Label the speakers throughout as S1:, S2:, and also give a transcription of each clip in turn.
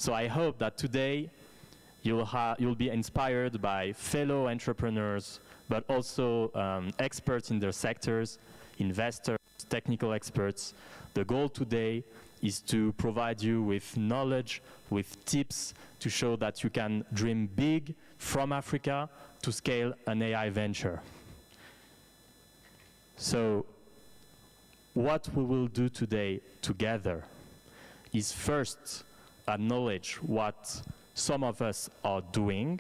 S1: So I hope that today you'll be inspired by fellow entrepreneurs, but also experts in their sectors, investors, technical experts. The goal today is to provide you with knowledge, with tips to show that you can dream big from Africa to scale an AI venture. So what we will do today together is first acknowledge what some of us are doing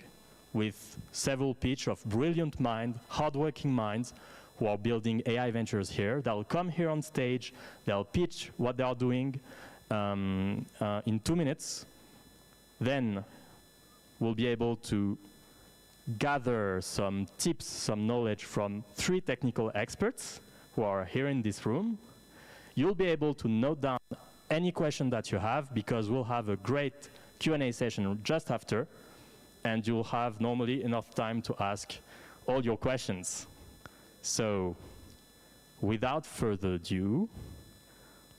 S1: with several pitch of brilliant minds, hardworking minds who are building AI ventures here. They'll come here on stage, they'll pitch what they are doing in 2 minutes. Then we'll be able to gather some tips, some knowledge from 3 technical experts who are here in this room. You'll be able to note down any question that you have, because we'll have a great Q&A session just after, and you'll have normally enough time to ask all your questions. So, without further ado,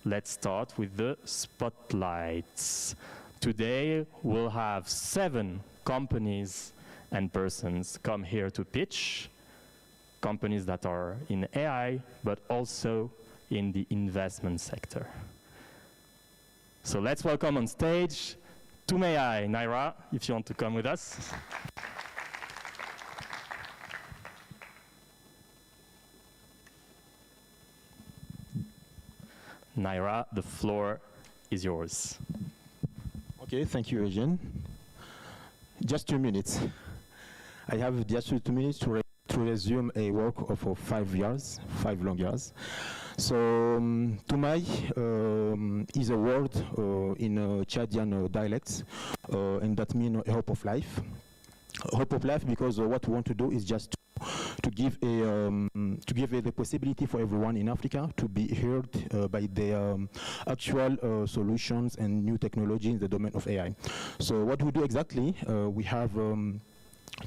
S1: let's start with the spotlights. Today, we'll have 7 companies and persons come here to pitch, companies that are in AI, but also in the investment sector. So let's welcome on stage ToumAI. Naira, if you want to come with us. Naira, the floor is yours.
S2: Okay, thank you, Eugene. Just 2 minutes. I have just 2 minutes to resume a work of 5 years, 5 long years. So ToumAI is a word in Chadian dialects, and that means hope of life. Hope of life, because what we want to do is just to give the possibility for everyone in Africa to be heard by the actual solutions and new technology in the domain of AI. So what we do exactly, we have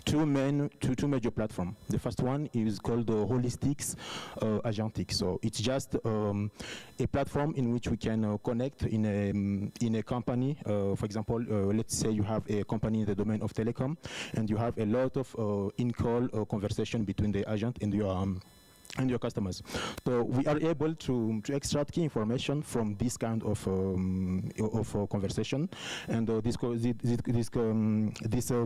S2: two major platforms. The first one is called Holistics Agentic. So it's just a platform in which we can connect in a company. For example, let's say you have a company in the domain of telecom, and you have a lot of in-call conversation between the agent and your customers. So we are able to extract key information from this kind of conversation, and this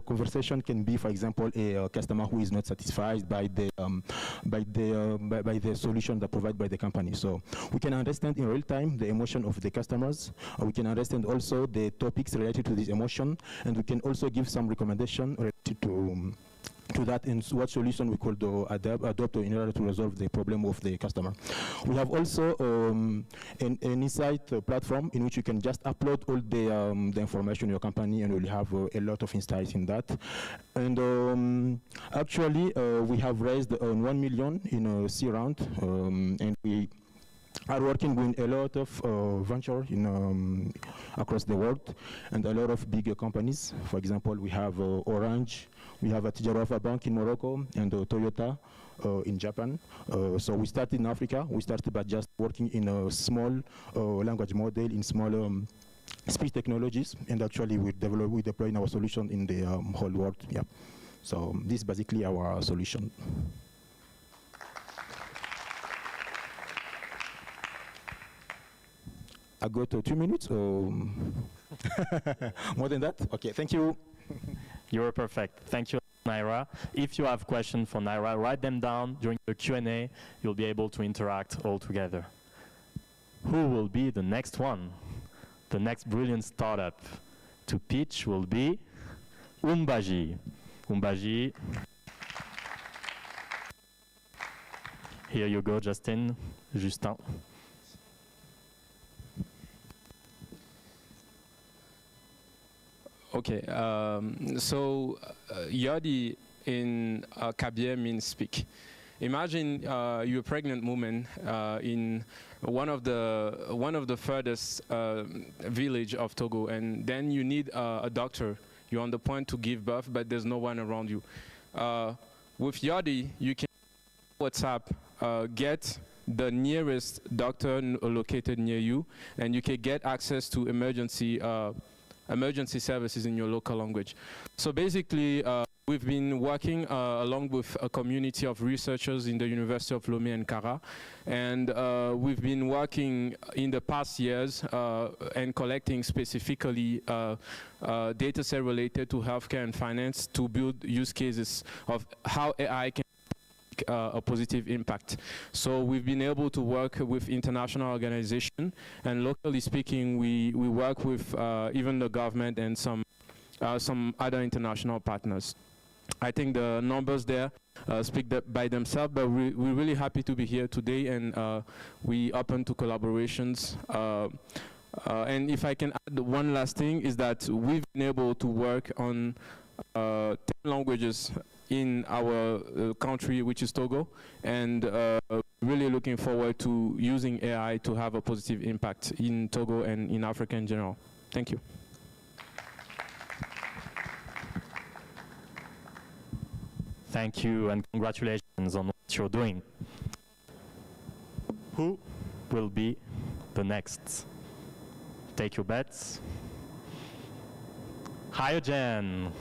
S2: conversation can be, for example, a customer who is not satisfied by the solution that provided by the company. So we can understand in real time the emotion of the customers. We can understand also the topics related to this emotion, and we can also give some recommendation related to that and what solution we could adopt in order to resolve the problem of the customer. We have also an insight platform in which you can just upload all the information in your company, and we'll have a lot of insights in that. And actually, we have raised 1 million in a C round, and we are working with a lot of venture across the world, and a lot of bigger companies. For example, we have Orange, we have a Tijarova Bank in Morocco, and Toyota in Japan. So we started in Africa. We started by just working in a small language model, in small speech technologies, and actually we deploying our solution in the whole world. Yeah. So this is basically our solution. I got 2 minutes, or more than that? Okay, thank you.
S1: You're perfect. Thank you, Naira. If you have questions for Naira, write them down during the Q&A. You'll be able to interact all together. Who will be the next one? The next brilliant startup to pitch will be Umbaji. Umbaji. Here you go, Justin. Justin.
S3: Okay, so Yodi in Kabye means speak. Imagine you're a pregnant woman in one of the furthest village of Togo, and then you need a doctor. You're on the point to give birth, but there's no one around you. With Yodi, you can WhatsApp get the nearest doctor located near you, and you can get access to emergency emergency services in your local language. So basically, we've been working along with a community of researchers in the University of Lomé and Kara, and we've been working in the past years and collecting specifically data set related to healthcare and finance to build use cases of how AI can a positive impact. So we've been able to work with international organizations, and locally speaking, we work with even the government and some other international partners. I think the numbers there speak by themselves, but we're really happy to be here today, and we open to collaborations. And if I can add one last thing, is that we've been able to work on 10 languages in our country, which is Togo, and really looking forward to using AI to have a positive impact in Togo and in Africa in general. Thank you.
S1: Thank you, and congratulations on what you're doing. Who will be the next? Take your bets. HireGen.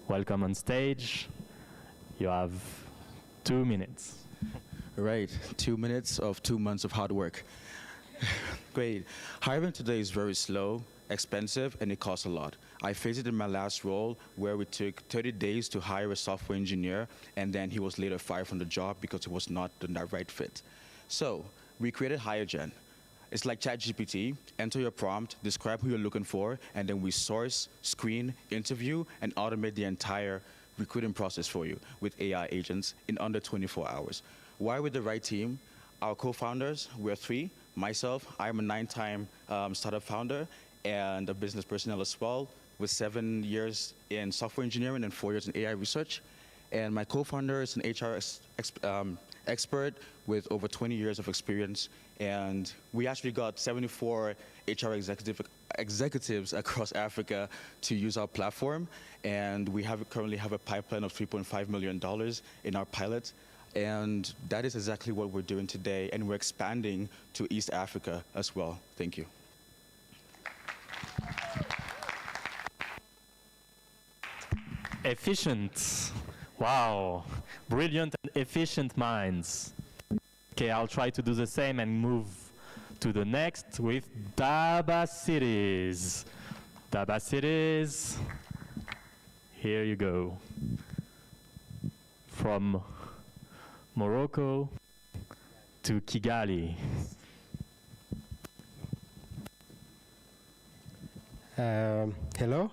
S1: Welcome on stage. You have 2 minutes.
S4: Right, 2 minutes of 2 months of hard work. Great. Hiring today is very slow, expensive, and it costs a lot. I faced it in my last role where we took 30 days to hire a software engineer, and then he was later fired from the job because it was not the right fit. So we created HireGen. It's like ChatGPT. Enter your prompt, describe who you're looking for, and then we source, screen, interview, and automate the entire recruiting process for you with AI agents in under 24 hours. Why with the right team? Our co-founders, we're 3. Myself, I'm a 9-time startup founder and a business personnel as well, with 7 years in software engineering and 4 years in AI research. And my co-founder is an HR expert with over 20 years of experience. And we actually got 74 HR executives across Africa to use our platform. And we currently have a pipeline of $3.5 million in our pilot. And that is exactly what we're doing today. And we're expanding to East Africa as well. Thank you.
S1: Efficient. Wow. Brilliant and efficient minds. Okay, I'll try to do the same and move to the next with Daba cities. Daba cities. Here you go. From Morocco to Kigali.
S5: Hello.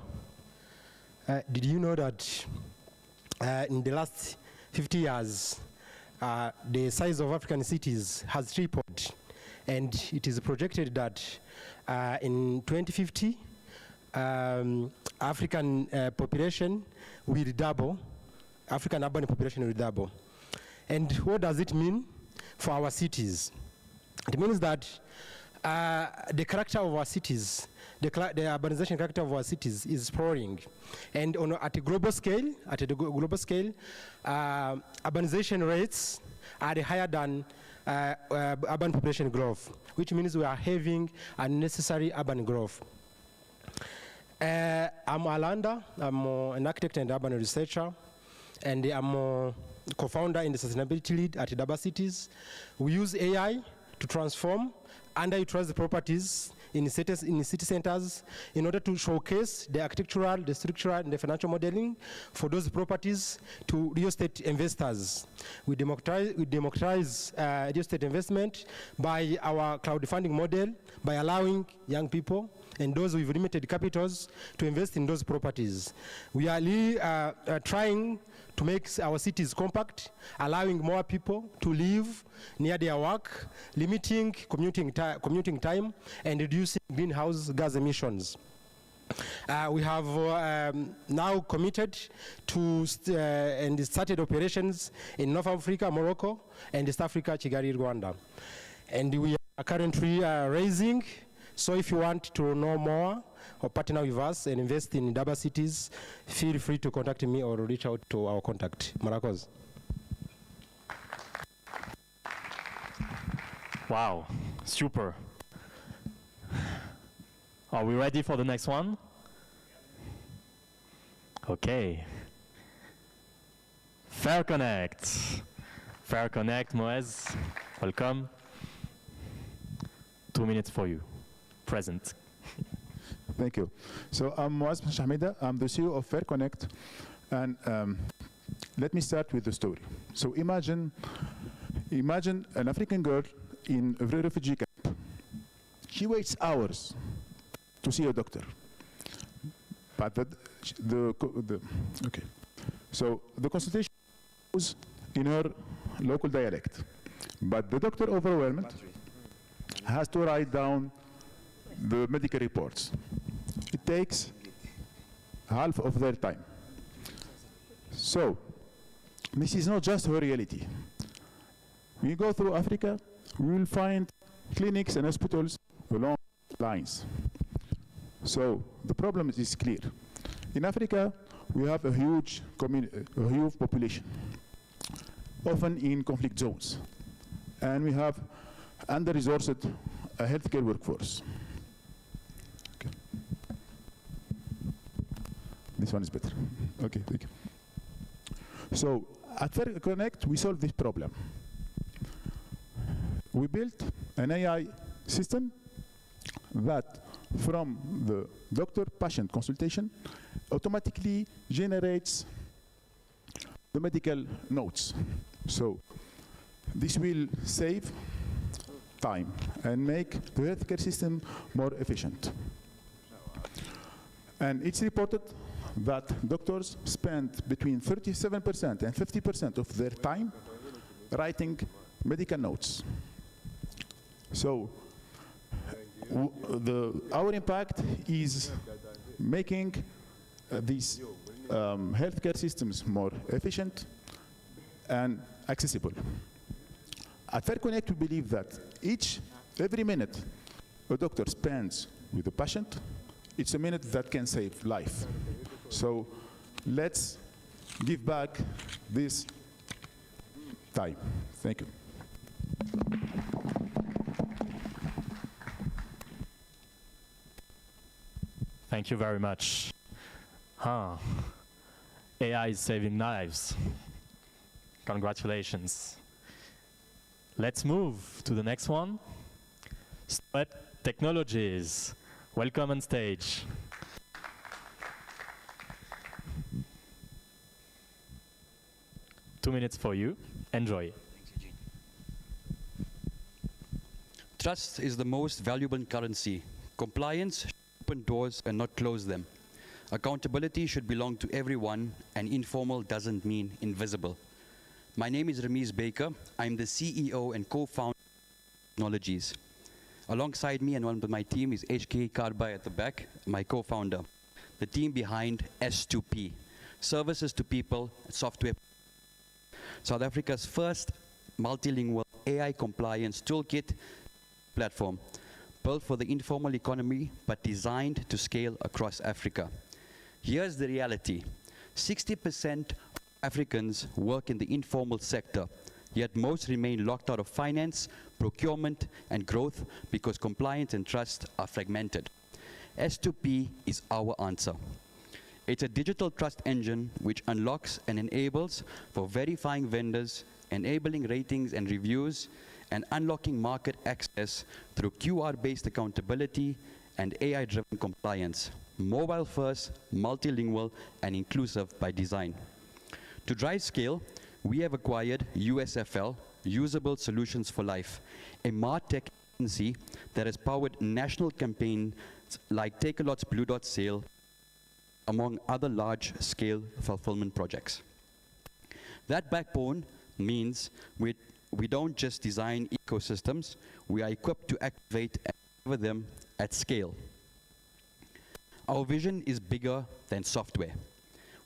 S5: Did you know that in the last 50 years, the size of African cities has tripled, and it is projected that in 2050, African population will double, African urban population will double. And what does it mean for our cities? It means that the character of our cities, the urbanization character of our cities is sprawling. And at a global scale, urbanization rates are higher than urban population growth, which means we are having unnecessary urban growth. I'm Alanda, I'm an architect and urban researcher, and I'm co-founder in the sustainability lead at Daba Cities. We use AI to transform underutilized properties in city centers in order to showcase the architectural, the structural, and the financial modeling for those properties to real estate investors. We democratize real estate investment by our crowdfunding model, by allowing young people and those with limited capitals to invest in those properties. We are really trying to make our cities compact, allowing more people to live near their work, limiting commuting time, and reducing greenhouse gas emissions. We have now committed to and started operations in North Africa, Morocco, and East Africa, Kigali, Rwanda. And we are currently raising. So if you want to know more or partner with us and invest in Daba Cities, feel free to contact me or reach out to our contact. Maracos.
S1: Wow, super. Are we ready for the next one? Okay. FairConnect. FairConnect, Moez, welcome. 2 minutes for you. Present.
S6: Thank you. So I'm Moaz Shahmida. I'm the CEO of FairConnect. And let me start with the story. So imagine an African girl in a refugee camp. She waits hours to see a doctor. But so the consultation was in her local dialect. But the doctor, overwhelmed, has to write down the medical reports. It takes half of their time. So this is not just her reality. When you go through Africa, we will find clinics and hospitals along lines. So the problem is clear. In Africa, we have a huge population, often in conflict zones. And we have under-resourced healthcare workforce. Okay. This one is better. Okay, thank you. So at FairConnect, we solve this problem. We built an AI system that, from the doctor-patient consultation, automatically generates the medical notes. So this will save time and make the healthcare system more efficient. And it's reported that doctors spend between 37% and 50% of their time writing medical notes. So our impact is making these healthcare systems more efficient and accessible. At FairConnect, we believe that every minute a doctor spends with a patient, it's a minute that can save life. So let's give back this time. Thank you.
S1: Thank you very much. AI is saving lives. Congratulations. Let's move to the next one. Stoep Technologies. Welcome on stage. Two minutes for you. Enjoy.
S7: Thanks, Eugene. Trust is the most valuable currency. Compliance should open doors and not close them. Accountability should belong to everyone, and informal doesn't mean invisible. My name is Ramiz Baker. I'm the CEO and co-founder of Technologies. Alongside me and one of my team is HK Karbai at the back, my co-founder. The team behind S2P, Services to People Software. South Africa's first multilingual AI compliance toolkit platform, built for the informal economy, but designed to scale across Africa. Here's the reality. 60% of Africans work in the informal sector, yet most remain locked out of finance, procurement, and growth because compliance and trust are fragmented. S2P is our answer. It's a digital trust engine which unlocks and enables for verifying vendors, enabling ratings and reviews, and unlocking market access through QR-based accountability and AI-driven compliance. Mobile first, multilingual, and inclusive by design. To drive scale, we have acquired USFL, Usable Solutions for Life, a MarTech agency that has powered national campaigns like Take a Lot's Blue Dot sale, among other large-scale fulfillment projects. That backbone means we don't just design ecosystems, we are equipped to activate and deliver them at scale. Our vision is bigger than software.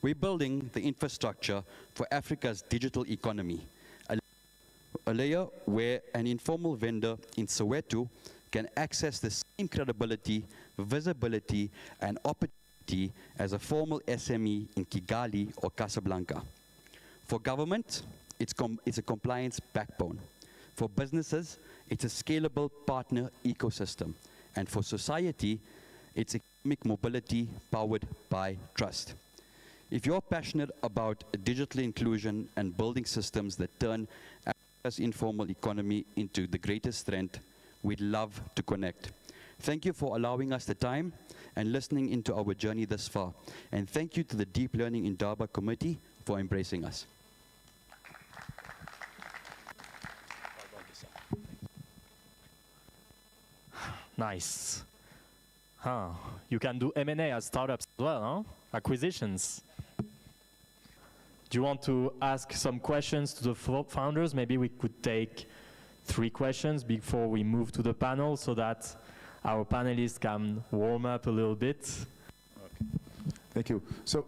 S7: We're building the infrastructure for Africa's digital economy, a layer where an informal vendor in Soweto can access the same credibility, visibility, and opportunity as a formal SME in Kigali or Casablanca. For government, it's a compliance backbone. For businesses, it's a scalable partner ecosystem. And for society, it's economic mobility powered by trust. If you're passionate about digital inclusion and building systems that turn Africa's informal economy into the greatest strength, we'd love to connect. Thank you for allowing us the time and listening into our journey thus far. And thank you to the Deep Learning in Daba committee for embracing us.
S1: Nice. Huh. You can do M&A as startups as well, huh? Acquisitions. Do you want to ask some questions to the founders? Maybe we could take 3 questions before we move to the panel so that our panelists can warm up a little bit.
S6: Okay. Thank you. So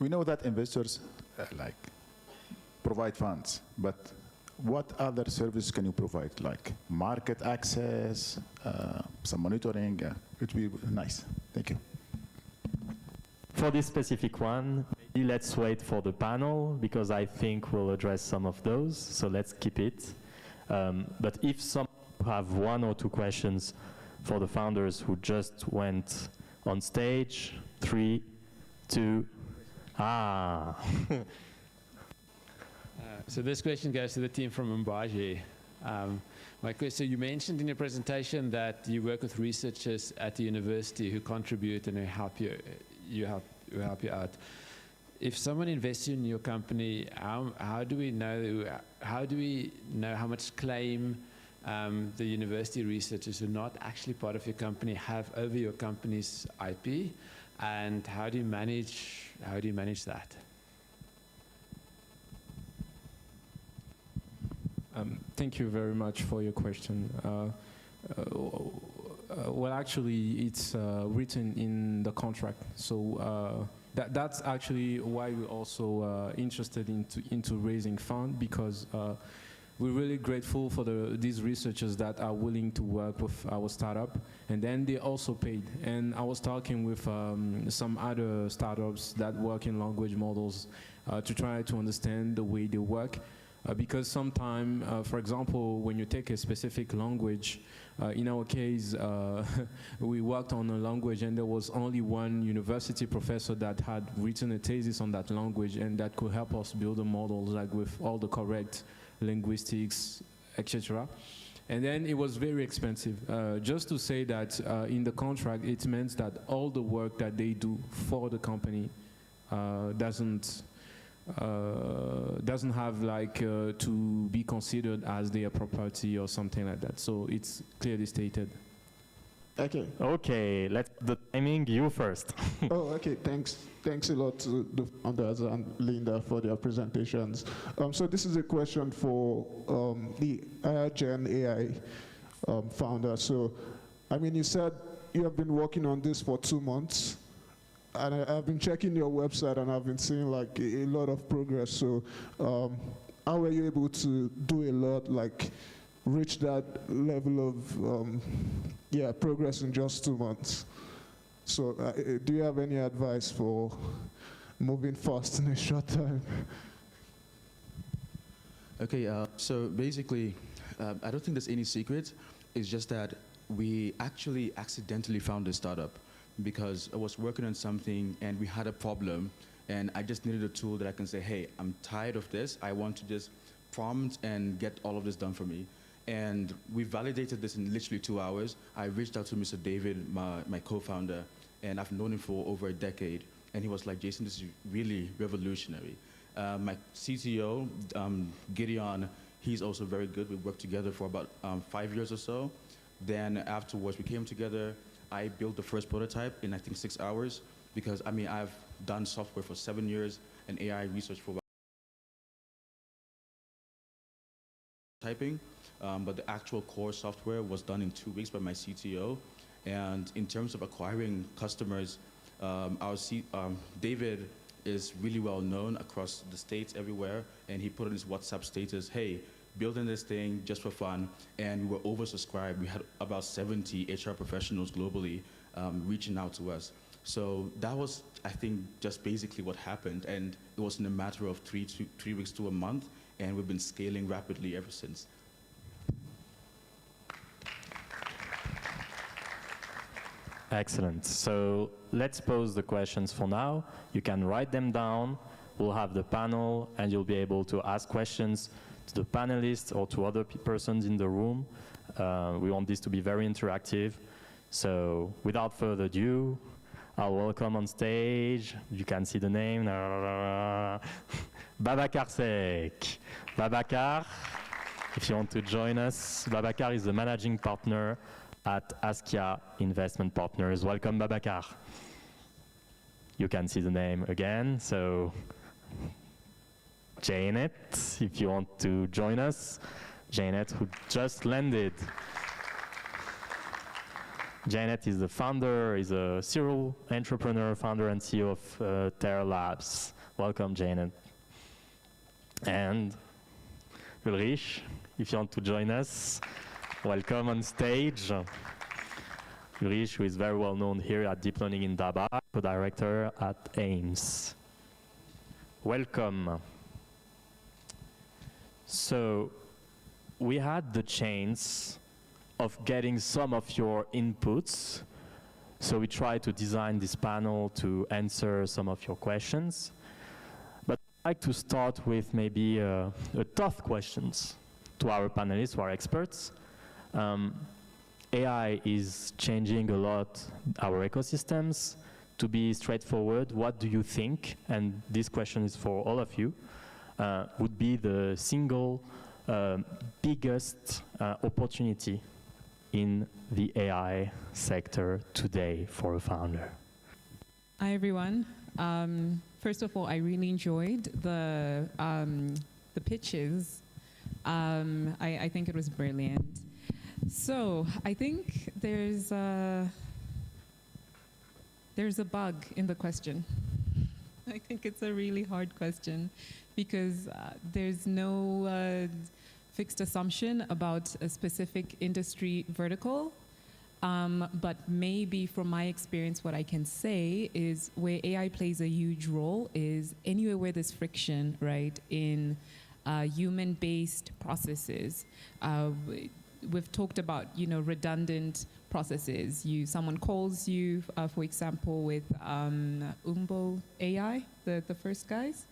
S6: we know that investors provide funds, but what other service can you provide? Like market access, some monitoring? It would be nice. Thank you.
S1: For this specific one, maybe let's wait for the panel because I think we'll address some of those. So let's keep it. But if some have 1 or 2 questions for the founders who just went on stage, 3, 2,
S8: So this question goes to the team from Umbaji. My question, you mentioned in your presentation that you work with researchers at the university who contribute and who help you out. If someone invests in your company, how do we know how much claim the university researchers who are not actually part of your company have over your company's IP, and how do you manage that?
S3: Thank you very much for your question. Well, actually, it's written in the contract. So that's actually why we're also interested into raising funds, because we're really grateful for these researchers that are willing to work with our startup, and then they also paid. And I was talking with some other startups that work in language models to try to understand the way they work. Because sometimes, for example, when you take a specific language, in our case, we worked on a language and there was only one university professor that had written a thesis on that language and that could help us build a model like with all the correct linguistics, etc. And then it was very expensive. Just to say that in the contract, it meant that all the work that they do for the company doesn't have to be considered as their property or something like that. So it's clearly stated.
S9: Okay.
S1: Okay, let's the timing. You first.
S9: Oh, okay. Thanks a lot to the founders and Linda for their presentations. So this is a question for the HireGen AI founder. So, I mean, you said you have been working on this for 2 months. And I've been checking your website and I've been seeing like a lot of progress. So how were you able to do a lot, like reach that level of progress in just 2 months? So do you have any advice for moving fast in a short time?
S4: Okay, so basically, I don't think there's any secret. It's just that we actually accidentally found this startup, because I was working on something and we had a problem and I just needed a tool that I can say, hey, I'm tired of this. I want to just prompt and get all of this done for me. And we validated this in literally 2 hours. I reached out to Mr. David, my co-founder, and I've known him for over a decade. And he was like, Jason, this is really revolutionary. My CTO, Gideon, he's also very good. We worked together for about 5 years or so. Then afterwards, we came together. I built the first prototype in, I think, 6 hours, because, I mean, I've done software for 7 years and AI research for typing, but the actual core software was done in 2 weeks by my CTO. And in terms of acquiring customers, David is really well known across the States, everywhere, and he put on his WhatsApp status, hey, building this thing just for fun, and we were oversubscribed. We had about 70 HR professionals globally reaching out to us. So that was, I think, just basically what happened, and it was in a matter of 3 weeks to a month, and we've been scaling rapidly ever since.
S1: Excellent. So let's pose the questions for now. You can write them down. We'll have the panel, and you'll be able to ask questions to the panelists or to other persons in the room. We want this to be very interactive. So without further ado, I'll welcome on stage, you can see the name, Babacar Sek. Babacar, if you want to join us, Babacar is the managing partner at Askia Investment Partners. Welcome, Babacar. You can see the name again, so Janet, if you want to join us. Janet, who just landed. Janet is the founder, is a serial entrepreneur, founder and CEO of Terra Labs. Welcome, Janet. And Ulrich, if you want to join us, welcome on stage. Ulrich, who is very well known here at Deep Learning in Daba, co-director at Ames. Welcome. So we had the chance of getting some of your inputs. So we tried to design this panel to answer some of your questions. But I'd like to start with maybe a tough questions to our panelists, to our experts. AI is changing a lot our ecosystems. To be straightforward, what do you think, and this question is for all of you, would be the single biggest opportunity in the AI sector today for a founder?
S10: Hi, everyone. First of all, I really enjoyed the pitches. I think it was brilliant. So I think there's a bug in the question. I think it's a really hard question because there's no fixed assumption about a specific industry vertical. But maybe from my experience, what I can say is where AI plays a huge role is anywhere where there's friction, right, in human-based processes. We've talked about, redundant processes. Someone calls you, for example, with Umbaji, the first guys.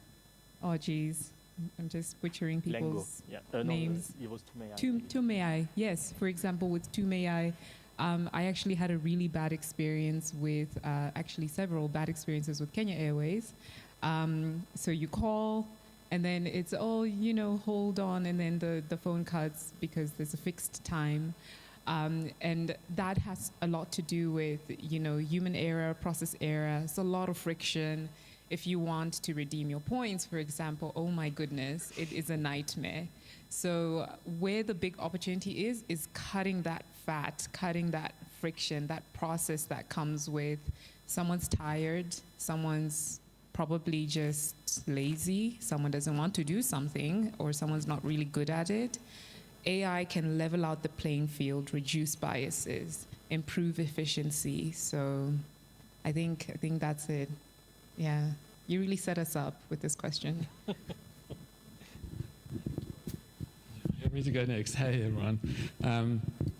S10: Oh, geez. I'm just butchering people's names.
S1: It was ToumAI.
S10: ToumAI, yes. For example, with ToumAI, I actually had a really bad experience with, actually several bad experiences with Kenya Airways. So you call, and then it's, hold on, and then the phone cuts because there's a fixed time. And that has a lot to do with, human error, process error. It's a lot of friction. If you want to redeem your points, for example, oh my goodness, it is a nightmare. So where the big opportunity is cutting that fat, cutting that friction, that process that comes with someone's tired, someone's probably just lazy, someone doesn't want to do something, or someone's not really good at it. AI can level out the playing field, reduce biases, improve efficiency. So I think that's it. Yeah, you really set us up with this question.
S8: You want me to go next? Hey, everyone.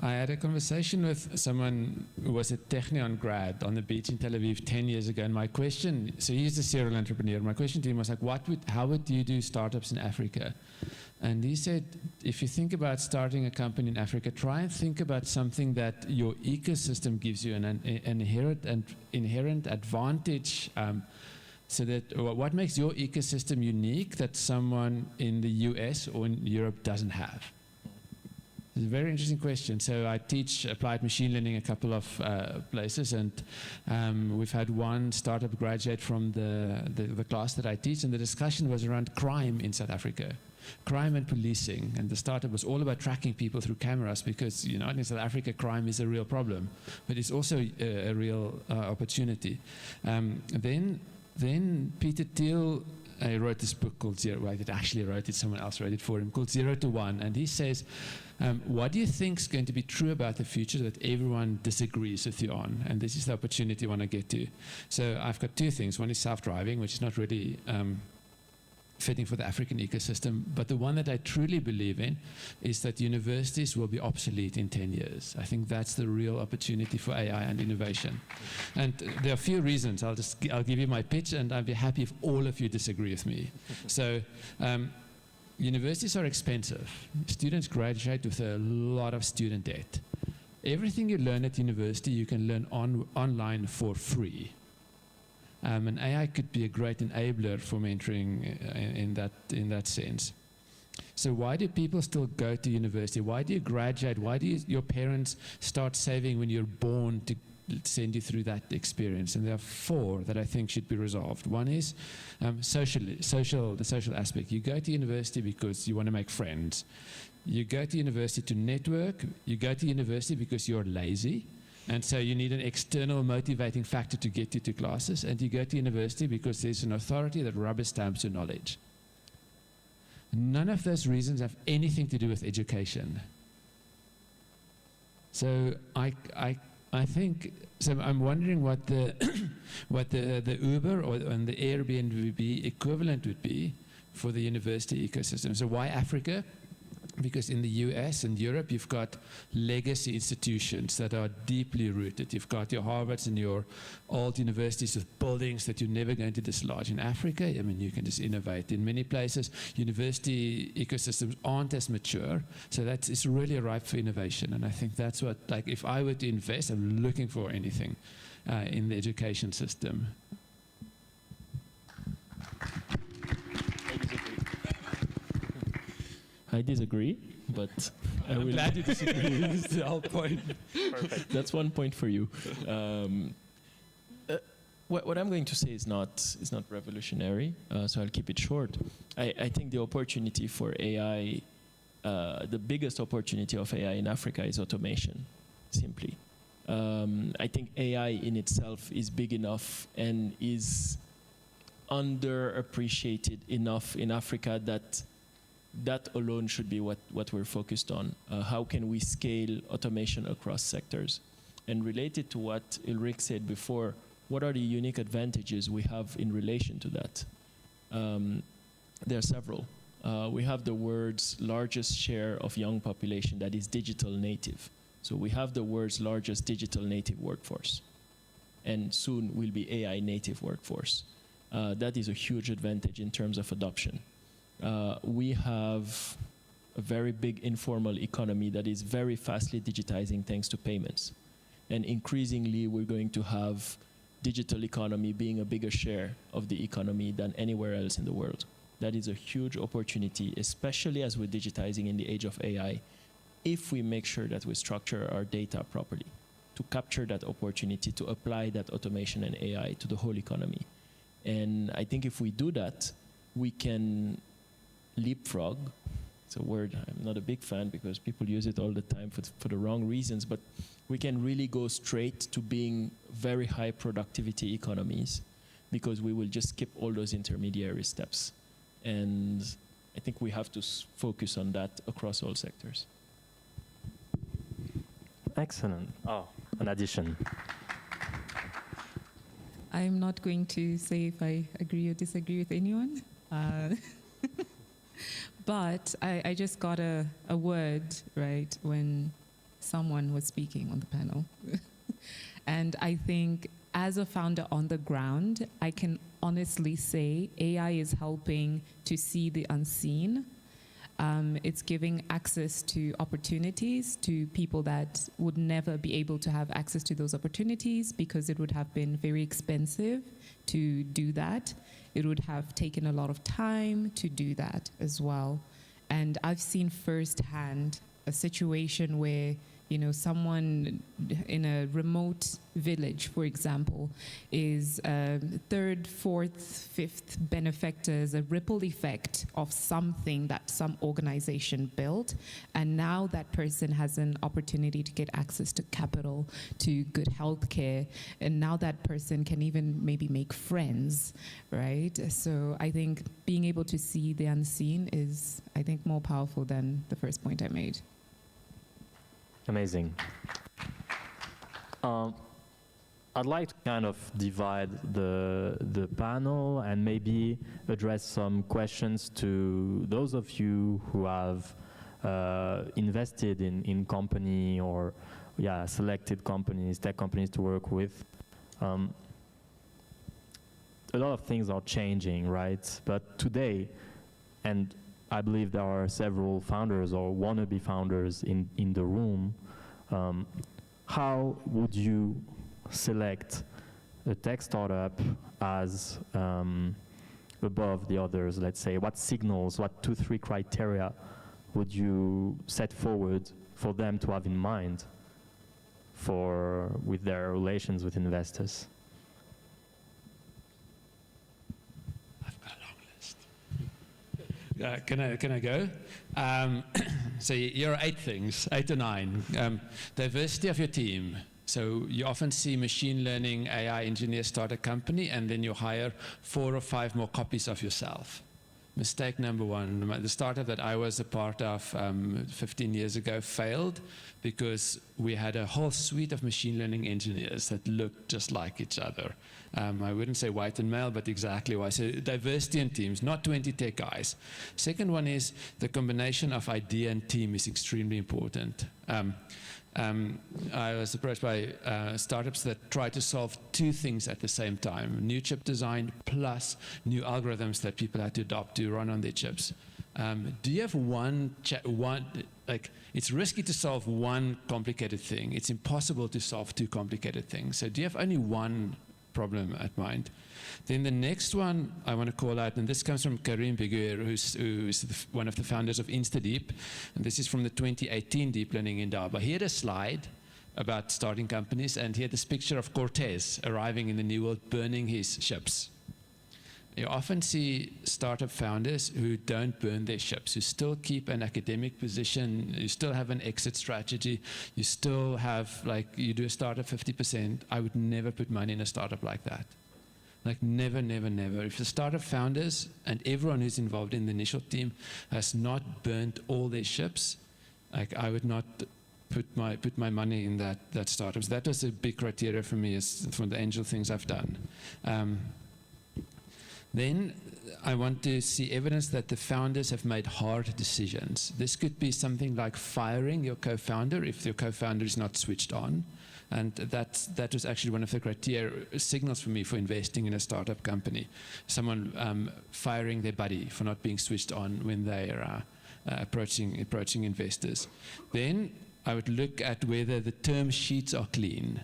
S8: I had a conversation with someone who was a Technion grad on the beach in Tel Aviv 10 years ago, and my question, so he's a serial entrepreneur, my question to him was like, how would you do startups in Africa? And he said, if you think about starting a company in Africa, try and think about something that your ecosystem gives you an inherent advantage. So that what makes your ecosystem unique that someone in the US or in Europe doesn't have? It's a very interesting question. So I teach applied machine learning a couple of places, and we've had one startup graduate from the class that I teach, and the discussion was around crime in South Africa. Crime and policing, and the startup was all about tracking people through cameras because, in South Africa, crime is a real problem, but it's also a real opportunity. Then Peter Thiel wrote this book called Zero. Well, I didn't actually write it, someone else wrote it for him, called 0 to 1. And he says, what do you think is going to be true about the future that everyone disagrees with you on? And this is the opportunity I want to get to. So I've got two things. One is self-driving, which is not really fitting for the African ecosystem. But the one that I truly believe in is that universities will be obsolete in 10 years. I think that's the real opportunity for AI and innovation. And there are a few reasons. I'll give you my pitch, and I'll be happy if all of you disagree with me. So universities are expensive. Students graduate with a lot of student debt. Everything you learn at university, you can learn online for free. And AI could be a great enabler for mentoring in that sense. So why do people still go to university? Why do you graduate? Why do your parents start saving when you're born to send you through that experience? And there are 4 that I think should be resolved. One is the social aspect. You go to university because you want to make friends. You go to university to network. You go to university because you're lazy. And so you need an external motivating factor to get you to classes. And you go to university because there's an authority that rubber stamps your knowledge. None of those reasons have anything to do with education. So I think, so I'm wondering what the the Uber and the Airbnb equivalent would be for the university ecosystem. So why Africa? Because in the US and Europe, you've got legacy institutions that are deeply rooted. You've got your Harvards and your old universities with buildings that you're never going to dislodge. In Africa, I mean, you can just innovate. In many places, university ecosystems aren't as mature, so it's really ripe for innovation. And I think that's what, like, if I were to invest, I'm looking for anything in the education system.
S1: I disagree, but
S8: I'm glad you disagree. This is the whole point.
S1: Perfect. That's one point for you. What I'm going to say is not revolutionary, so I'll keep it short. I think the opportunity for AI, the biggest opportunity of AI in Africa is automation, simply. I think AI in itself is big enough and is underappreciated enough in Africa that alone should be what we're focused on. How can we scale automation across sectors? And related to what Ulrich said before, what are the unique advantages we have in relation to that? There are several. We have the world's largest share of young population that is digital native. So we have the world's largest digital native workforce. And soon will be AI native workforce. That is a huge advantage in terms of adoption. We have a very big informal economy that is very fastly digitizing thanks to payments. And increasingly, we're going to have digital economy being a bigger share of the economy than anywhere else in the world. That is a huge opportunity, especially as we're digitizing in the age of AI, if we make sure that we structure our data properly to capture that opportunity, to apply that automation and AI to the whole economy. And I think if we do that, we can leapfrog. It's a word I'm not a big fan because people use it all the time for the wrong reasons, but we can really go straight to being very high productivity economies because we will just skip all those intermediary steps. And I think we have to focus on that across all sectors. Excellent. Oh, an addition.
S10: I'm not going to say if I agree or disagree with anyone. But I just got a word, right, when someone was speaking on the panel. And I think as a founder on the ground, I can honestly say AI is helping to see the unseen. It's giving access to opportunities to people that would never be able to have access to those opportunities because it would have been very expensive to do that. It would have taken a lot of time to do that as well. And I've seen firsthand a situation where, you know, someone in a remote village, for example, is third, fourth, fifth benefactors, a ripple effect of something that some organization built. And now that person has an opportunity to get access to capital, to good healthcare. And now that person can even maybe make friends, right? So I think being able to see the unseen is, I think, more powerful than the first point I made.
S1: Amazing. I'd like to kind of divide the panel and maybe address some questions to those of you who have invested in company or selected companies, tech companies to work with. A lot of things are changing, right? But today, and I believe there are several founders or wannabe founders in the room, how would you select a tech startup as above the others, let's say? What signals, what 2-3 criteria would you set forward for them to have in mind with their relations with investors?
S8: I've got a long list. Can I go? So here are 8 things, 8 or 9. Diversity of your team. So you often see machine learning AI engineers start a company and then you hire 4 or 5 more copies of yourself. Mistake number 1, the startup that I was a part of 15 years ago failed because we had a whole suite of machine learning engineers that looked just like each other. I wouldn't say white and male, but exactly why. So diversity in teams, not 20 tech guys. Second one is the combination of idea and team is extremely important. I was approached by startups that try to solve 2 things at the same time: new chip design plus new algorithms that people had to adopt to run on their chips. Do you have it's risky to solve one complicated thing. It's impossible to solve 2 complicated things. So do you have only one problem at mind? Then the next one I want to call out, and this comes from Karim Beguer, who's one of the founders of InstaDeep, and this is from the 2018 Deep Learning in Daba. He had a slide about starting companies, and he had this picture of Cortez arriving in the New World, burning his ships. You often see startup founders who don't burn their ships, who still keep an academic position, you still have an exit strategy, you still have, you do a startup 50%. I would never put money in a startup like that. Never, never, never. If the startup founders and everyone who's involved in the initial team has not burnt all their ships, I would not put my money in that startup. So that was a big criteria for me, is from the angel things I've done. Then I want to see evidence that the founders have made hard decisions. This could be something like firing your co-founder if your co-founder is not switched on. And that was actually one of the criteria, signals for me for investing in a startup company. Someone firing their buddy for not being switched on when they are approaching investors. Then I would look at whether the term sheets are clean.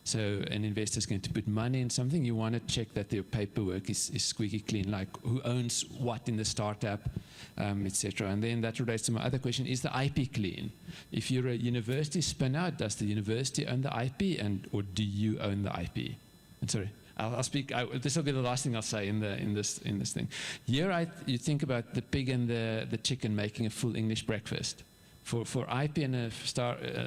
S8: So an investor is going to put money in something. You want to check that their paperwork is squeaky clean, like who owns what in the startup, etc. And then that relates to my other question: is the IP clean? If you're a university spin out, does the university own the IP, or do you own the IP? And sorry, I'll speak. This will be the last thing I'll say in this thing. Here, you think about the pig and the chicken making a full English breakfast. For IP and a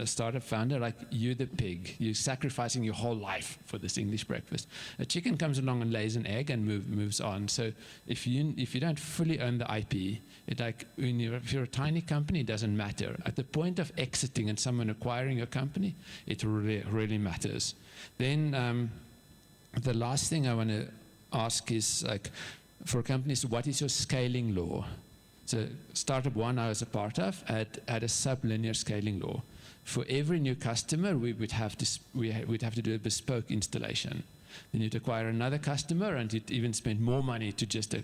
S8: startup founder, you're the pig. You're sacrificing your whole life for this English breakfast. A chicken comes along and lays an egg and moves on. So if you don't fully own the IP, if you're a tiny company, it doesn't matter. At the point of exiting and someone acquiring your company, it really matters. Then the last thing I want to ask is, for companies, what is your scaling law? So startup 1 I was a part of had a sublinear scaling law. For every new customer, we'd have to do a bespoke installation. Then you'd acquire another customer, and you'd even spend more money to just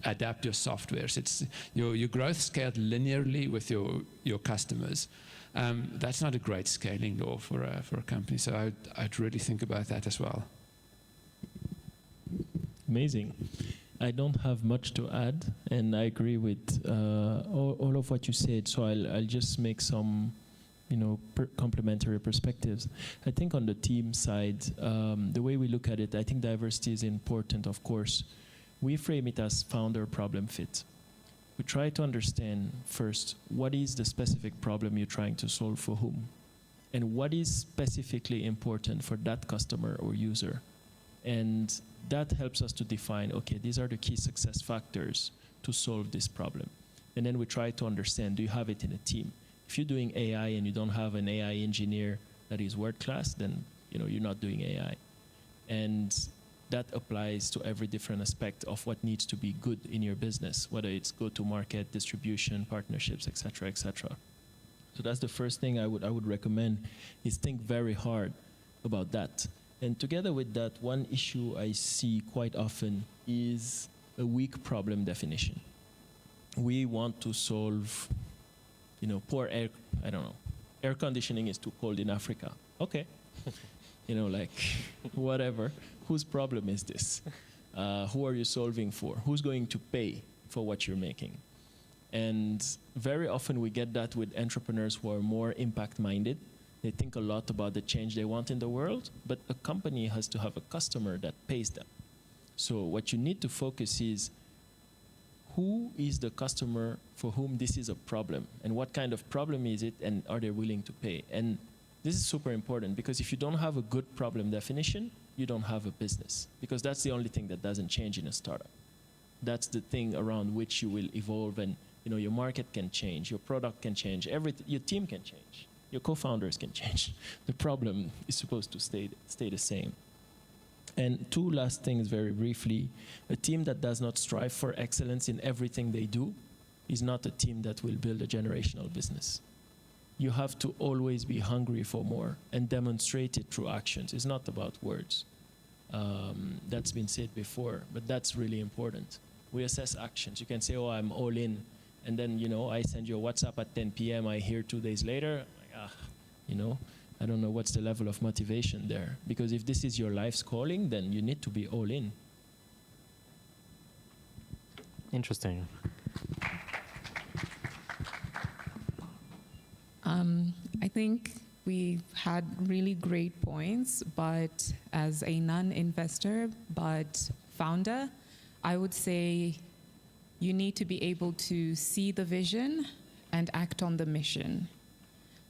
S8: adapt your software. So it's your growth scaled linearly with your customers. That's not a great scaling law for a company. So I'd really think about that as well.
S11: Amazing. I don't have much to add, and I agree with all of what you said. So I'll just make some, complementary perspectives. I think on the team side, the way we look at it, I think diversity is important. Of course, we frame it as founder problem fit. We try to understand first what is the specific problem you're trying to solve for whom, and what is specifically important for that customer or user. And that helps us to define, okay, these are the key success factors to solve this problem. And then we try to understand, do you have it in a team? If you're doing AI and you don't have an AI engineer that is world class, then you're not doing AI. And that applies to every different aspect of what needs to be good in your business, whether it's go-to-market, distribution, partnerships, etc., etc. So that's the first thing I would recommend, is think very hard about that. And together with that, one issue I see quite often is a weak problem definition. We want to solve, poor air, I don't know, air conditioning is too cold in Africa. Okay. Whatever. Whose problem is this? Who are you solving for? Who's going to pay for what you're making? And very often we get that with entrepreneurs who are more impact-minded. They think a lot about the change they want in the world, but a company has to have a customer that pays them. So what you need to focus is, who is the customer for whom this is a problem? And what kind of problem is it, and are they willing to pay? And this is super important, because if you don't have a good problem definition, you don't have a business, because that's the only thing that doesn't change in a startup. That's the thing around which you will evolve, and your market can change, your product can change, your team can change, your co-founders can change. The problem is supposed to stay the same. And two last things very briefly. A team that does not strive for excellence in everything they do is not a team that will build a generational business. You have to always be hungry for more and demonstrate it through actions. It's not about words. That's been said before, but that's really important. We assess actions. You can say, oh, I'm all in. And then, I send you a WhatsApp at 10 p.m. I hear 2 days later, I don't know what's the level of motivation there. Because if this is your life's calling, then you need to be all in.
S1: Interesting.
S10: I think we've had really great points, but as a non-investor but founder, I would say you need to be able to see the vision and act on the mission.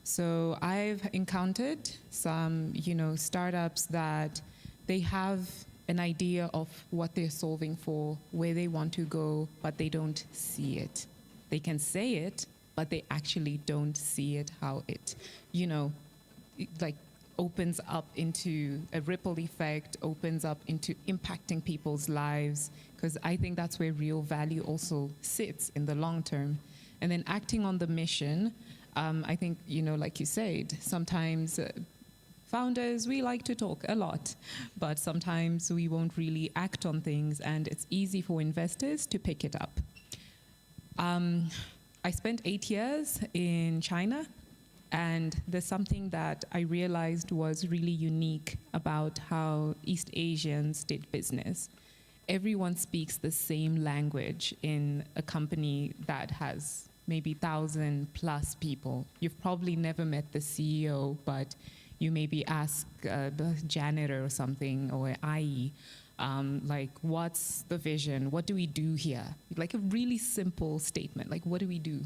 S10: So I've encountered some, startups that they have an idea of what they're solving for, where they want to go, but they don't see it. They can say it, but they actually don't see it, how it, opens up into a ripple effect, opens up into impacting people's lives, because I think that's where real value also sits in the long term. And then acting on the mission, I think, like you said, sometimes founders, we like to talk a lot, but sometimes we won't really act on things, and it's easy for investors to pick it up. I spent 8 years in China, and there's something that I realized was really unique about how East Asians did business. Everyone speaks the same language in a company that has maybe 1,000+ people. You've probably never met the CEO, but you maybe ask the janitor or something, or IE, what's the vision? What do we do here? Like a really simple statement, like, what do we do?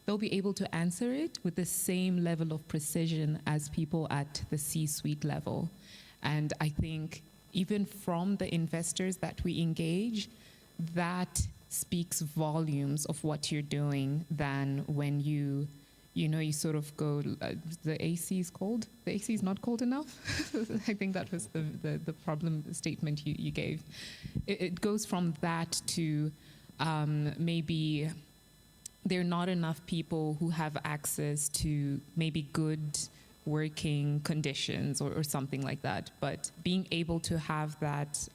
S10: They'll be able to answer it with the same level of precision as people at the C-suite level. And I think even from the investors that we engage, that speaks volumes of what you're doing than when you sort of go, the AC is cold. The AC is not cold enough. I think that was the problem statement you gave. It goes from that to maybe there are not enough people who have access to maybe good working conditions or something like that. But being able to have that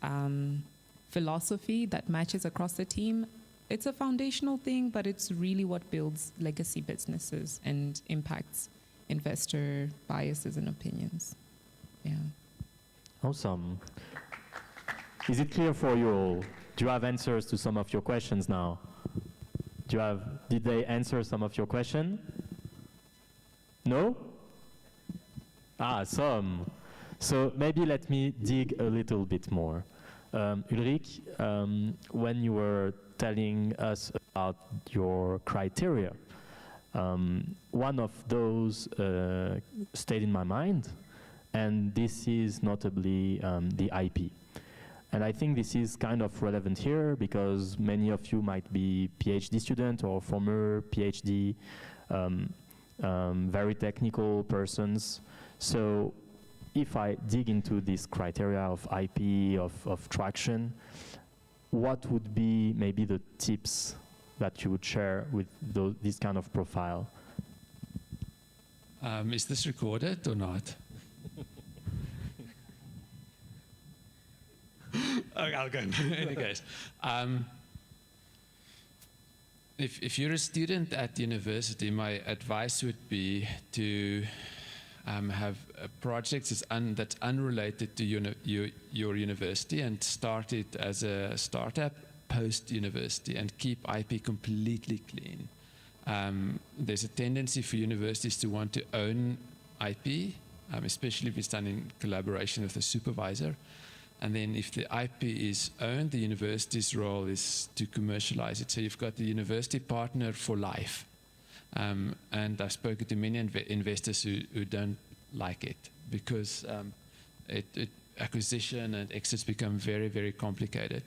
S10: philosophy that matches across the team, it's a foundational thing, but it's really what builds legacy businesses and impacts investor biases and opinions. Yeah.
S1: Awesome. Is it clear for you all? Do you have answers to some of your questions now? Did they answer some of your question? No? Some. So maybe let me dig a little bit more. Ulrich, when you were telling us about your criteria, one of those stayed in my mind, and this is notably the IP. And I think this is kind of relevant here because many of you might be PhD student or former PhD, very technical persons. So if I dig into this criteria of IP, of traction, what would be maybe the tips that you would share with this kind of profile?
S8: Is this recorded or not? Okay, I'll go in any case. If you're a student at university, my advice would be to have a project that's unrelated to your university and start it as a startup post-university and keep IP completely clean. There's a tendency for universities to want to own IP, especially if it's done in collaboration with a supervisor. And then if the IP is owned, the university's role is to commercialize it. So you've got the university partner for life. And I've spoken to many investors who don't like it because acquisition and exits become very, very complicated.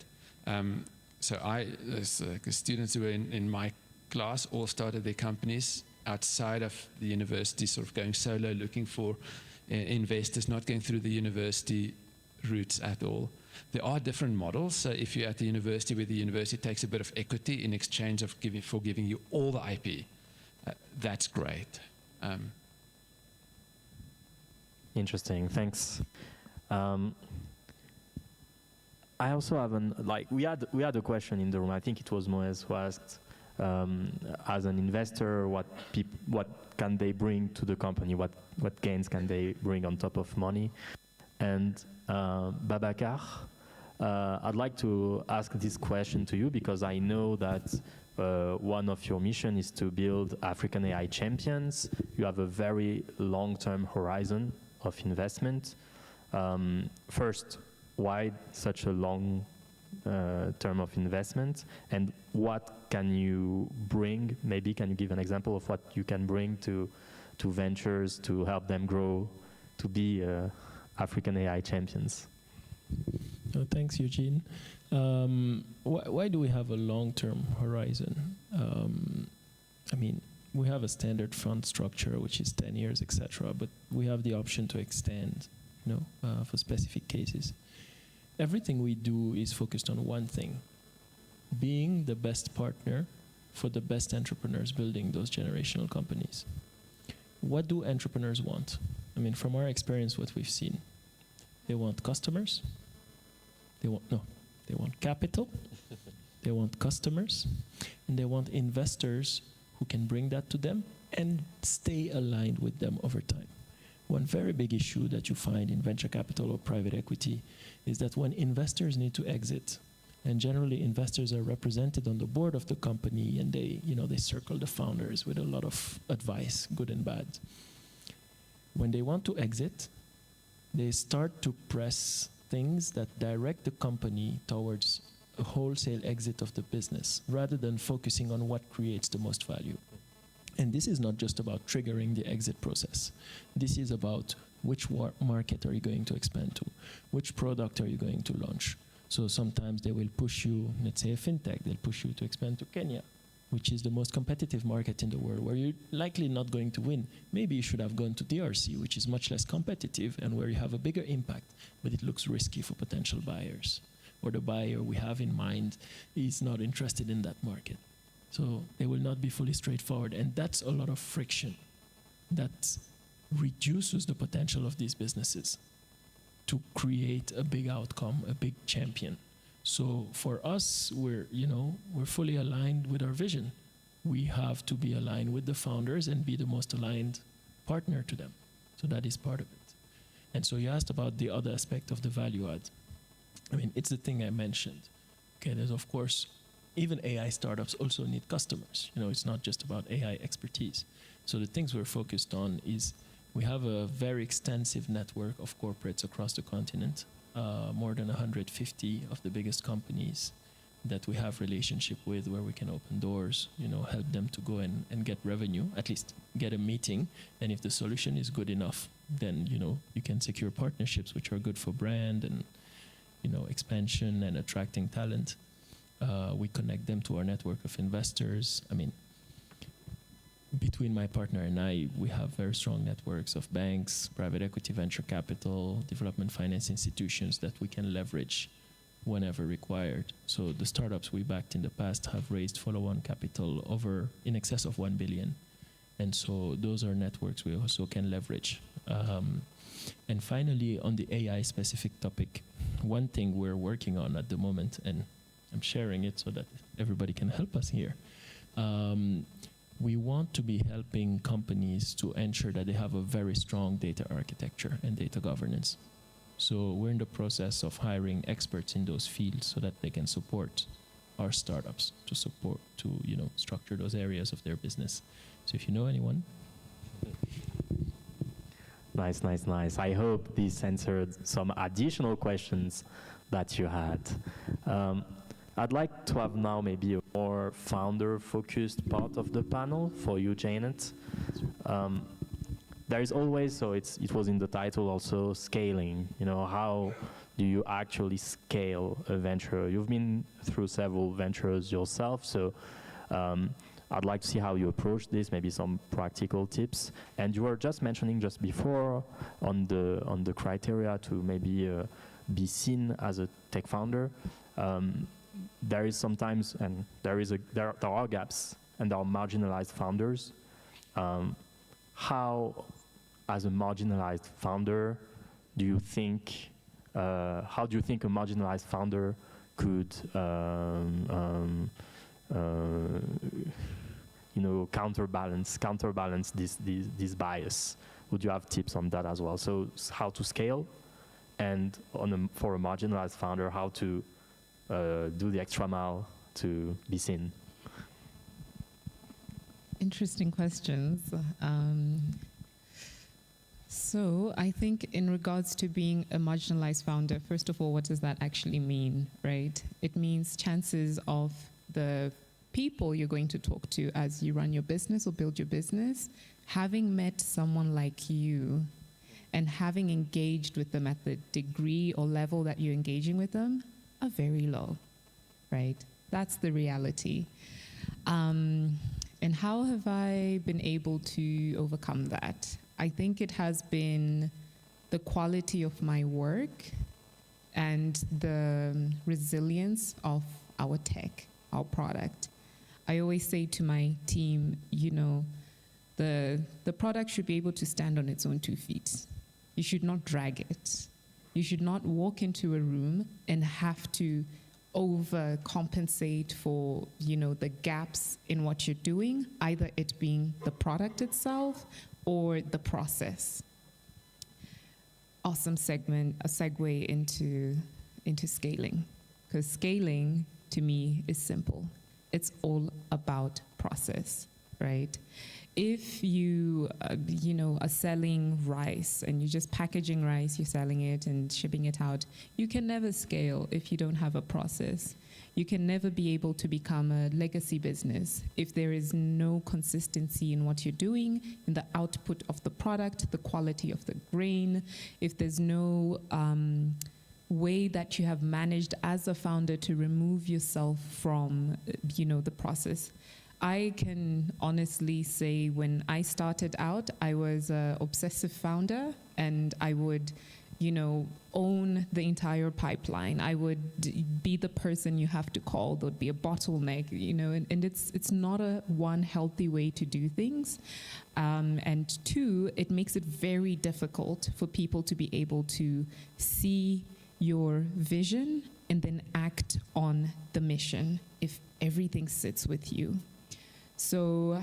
S8: So the students who were in my class all started their companies outside of the university, sort of going solo, looking for investors, not going through the university routes at all. There are different models. So if you're at the university where the university takes a bit of equity in exchange of giving you all the IP, that's great.
S1: Interesting, thanks. I also have we had a question in the room. I think it was Moez who asked, as an investor, what can they bring to the company? What gains can they bring on top of money? And Babacar, I'd like to ask this question to you because I know that one of your mission is to build African AI champions. You have a very long-term horizon of investment. First, why such a long term of investment? And what can you bring? Maybe can you give an example of what you can bring to ventures to help them grow to be African AI champions?
S11: Oh, thanks, Eugene. Why do we have a long-term horizon? I mean, we have a standard fund structure, which is 10 years, etc., but we have the option to extend, for specific cases. Everything we do is focused on one thing: being the best partner for the best entrepreneurs building those generational companies. What do entrepreneurs want? I mean, from our experience, what we've seen, they want customers. They want capital. They want customers, and they want investors who can bring that to them and stay aligned with them over time. One very big issue that you find in venture capital or private equity is that when investors need to exit, and generally investors are represented on the board of the company, and they circle the founders with a lot of advice, good and bad. When they want to exit, they start to press things that direct the company towards a wholesale exit of the business, rather than focusing on what creates the most value. And this is not just about triggering the exit process. This is about which market are you going to expand to? Which product are you going to launch? So sometimes they will push you, let's say a fintech, they'll push you to expand to Kenya, which is the most competitive market in the world, where you're likely not going to win. Maybe you should have gone to DRC, which is much less competitive and where you have a bigger impact, but it looks risky for potential buyers. Or the buyer we have in mind is not interested in that market. So they will not be fully straightforward. And that's a lot of friction that reduces the potential of these businesses to create a big outcome, a big champion. So for us, we're fully aligned with our vision. We have to be aligned with the founders and be the most aligned partner to them. So that is part of it. And so you asked about the other aspect of the value add. I mean, it's the thing I mentioned. Okay, there's of course, even AI startups also need customers. It's not just about AI expertise. So the things we're focused on is we have a very extensive network of corporates across the continent, more than 150 of the biggest companies that we have relationship with, where we can open doors, help them to go and get revenue, at least get a meeting. And if the solution is good enough, then, you can secure partnerships which are good for brand and, expansion and attracting talent. We connect them to our network of investors. I mean, between my partner and I, we have very strong networks of banks, private equity, venture capital, development finance institutions that we can leverage whenever required. So the startups we backed in the past have raised follow-on capital over in excess of 1 billion. And so those are networks we also can leverage. And finally, on the AI specific topic, one thing we're working on at the moment, and I'm sharing it so that everybody can help us here. We want to be helping companies to ensure that they have a very strong data architecture and data governance. So we're in the process of hiring experts in those fields so that they can support our startups to structure those areas of their business. So if you know anyone.
S1: Nice, nice, nice. I hope this answered some additional questions that you had. I'd like to have now maybe a more founder-focused part of the panel for you, Janet. There is always, so it was in the title also, scaling. How do you actually scale a venture? You've been through several ventures yourself, so I'd like to see how you approach this, maybe some practical tips. And you were just mentioning just before on the criteria to maybe be seen as a tech founder. There is sometimes, and there are gaps, and there are marginalized founders. How, as a marginalized founder, do you think? How do you think a marginalized founder could, counterbalance this bias? Would you have tips on that as well? So how to scale, and for a marginalized founder, how to do the extra mile to be seen?
S10: Interesting questions. So I think in regards to being a marginalized founder, first of all, what does that actually mean, right? It means chances of the people you're going to talk to as you run your business or build your business, having met someone like you and having engaged with them at the degree or level that you're engaging with them are very low, right? That's the reality. And how have I been able to overcome that? I think it has been the quality of my work and the resilience of our tech, our product. I always say to my team, the product should be able to stand on its own 2 feet. You should not drag it. You should not walk into a room and have to overcompensate for, the gaps in what you're doing, either it being the product itself or the process. Awesome segue into scaling, because scaling to me is simple. It's all about process, right? If you, are selling rice and you're just packaging rice, you're selling it and shipping it out, you can never scale if you don't have a process. You can never be able to become a legacy business if there is no consistency in what you're doing, in the output of the product, the quality of the grain, if there's no way that you have managed as a founder to remove yourself from, the process. I can honestly say when I started out, I was an obsessive founder, and I would, own the entire pipeline. I would be the person you have to call. There would be a bottleneck, and it's not a one healthy way to do things. And 2, it makes it very difficult for people to be able to see your vision and then act on the mission if everything sits with you. So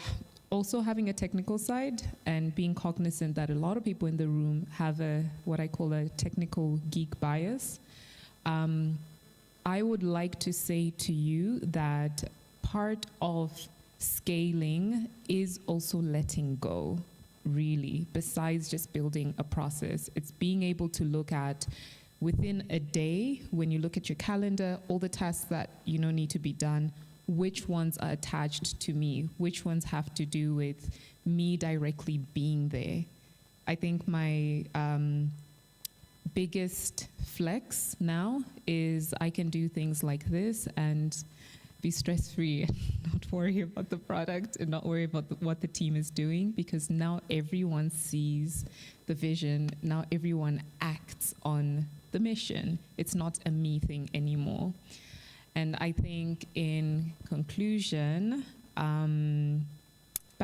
S10: also having a technical side and being cognizant that a lot of people in the room have what I call a technical geek bias. I would like to say to you that part of scaling is also letting go, really, besides just building a process. It's being able to look at within a day, when you look at your calendar, all the tasks that need to be done, which ones are attached to me, which ones have to do with me directly being there. I think my biggest flex now is I can do things like this and be stress-free and not worry about the product and not worry about what the team is doing, because now everyone sees the vision. Now everyone acts on the mission. It's not a me thing anymore. And I think in conclusion,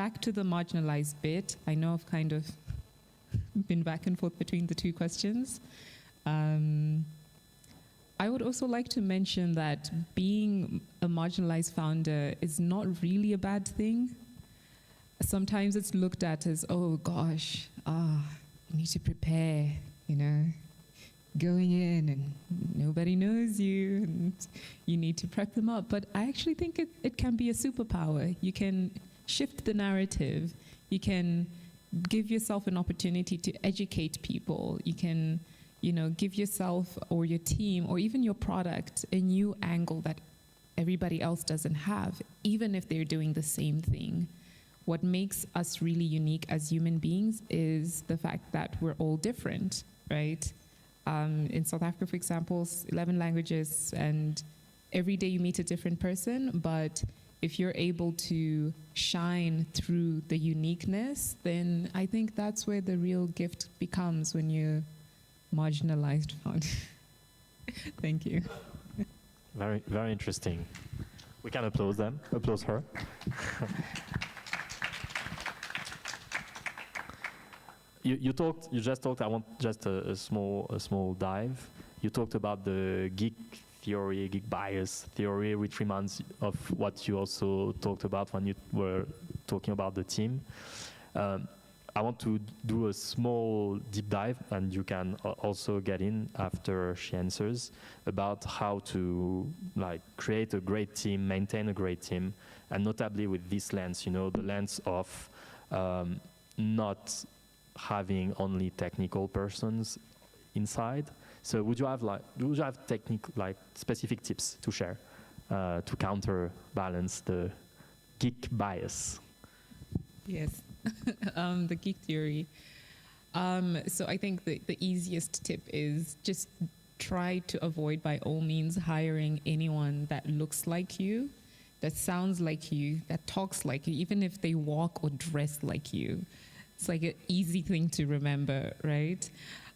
S10: back to the marginalized bit, I know I've kind of been back and forth between the two questions. I would also like to mention that being a marginalized founder is not really a bad thing. Sometimes it's looked at as, oh gosh, you need to prepare, you know, going in and nobody knows you and you need to prep them up. But I actually think it can be a superpower. You can shift the narrative. You can give yourself an opportunity to educate people. You can, you know, give yourself or your team or even your product a new angle that everybody else doesn't have, even if they're doing the same thing. What makes us really unique as human beings is the fact that we're all different, right? In South Africa, for example, 11 languages, and every day you meet a different person, but if you're able to shine through the uniqueness, then I think that's where the real gift becomes when you're marginalized founder. Thank you.
S1: Very, very interesting. We can applaud them, applaud her. You just talked, I want just a small dive. You talked about the geek theory, geek bias theory, which reminds of what you also talked about when you were talking about the team. I want to do a small deep dive, and you can also get in after she answers, about how to create a great team, maintain a great team, and notably with this lens, you know, the lens of not having only technical persons inside. So would you have specific tips to share to counterbalance the geek bias?
S10: Yes, the geek theory. So I think the easiest tip is just try to avoid, by all means, hiring anyone that looks like you, that sounds like you, that talks like you, even if they walk or dress like you. It's like an easy thing to remember, right?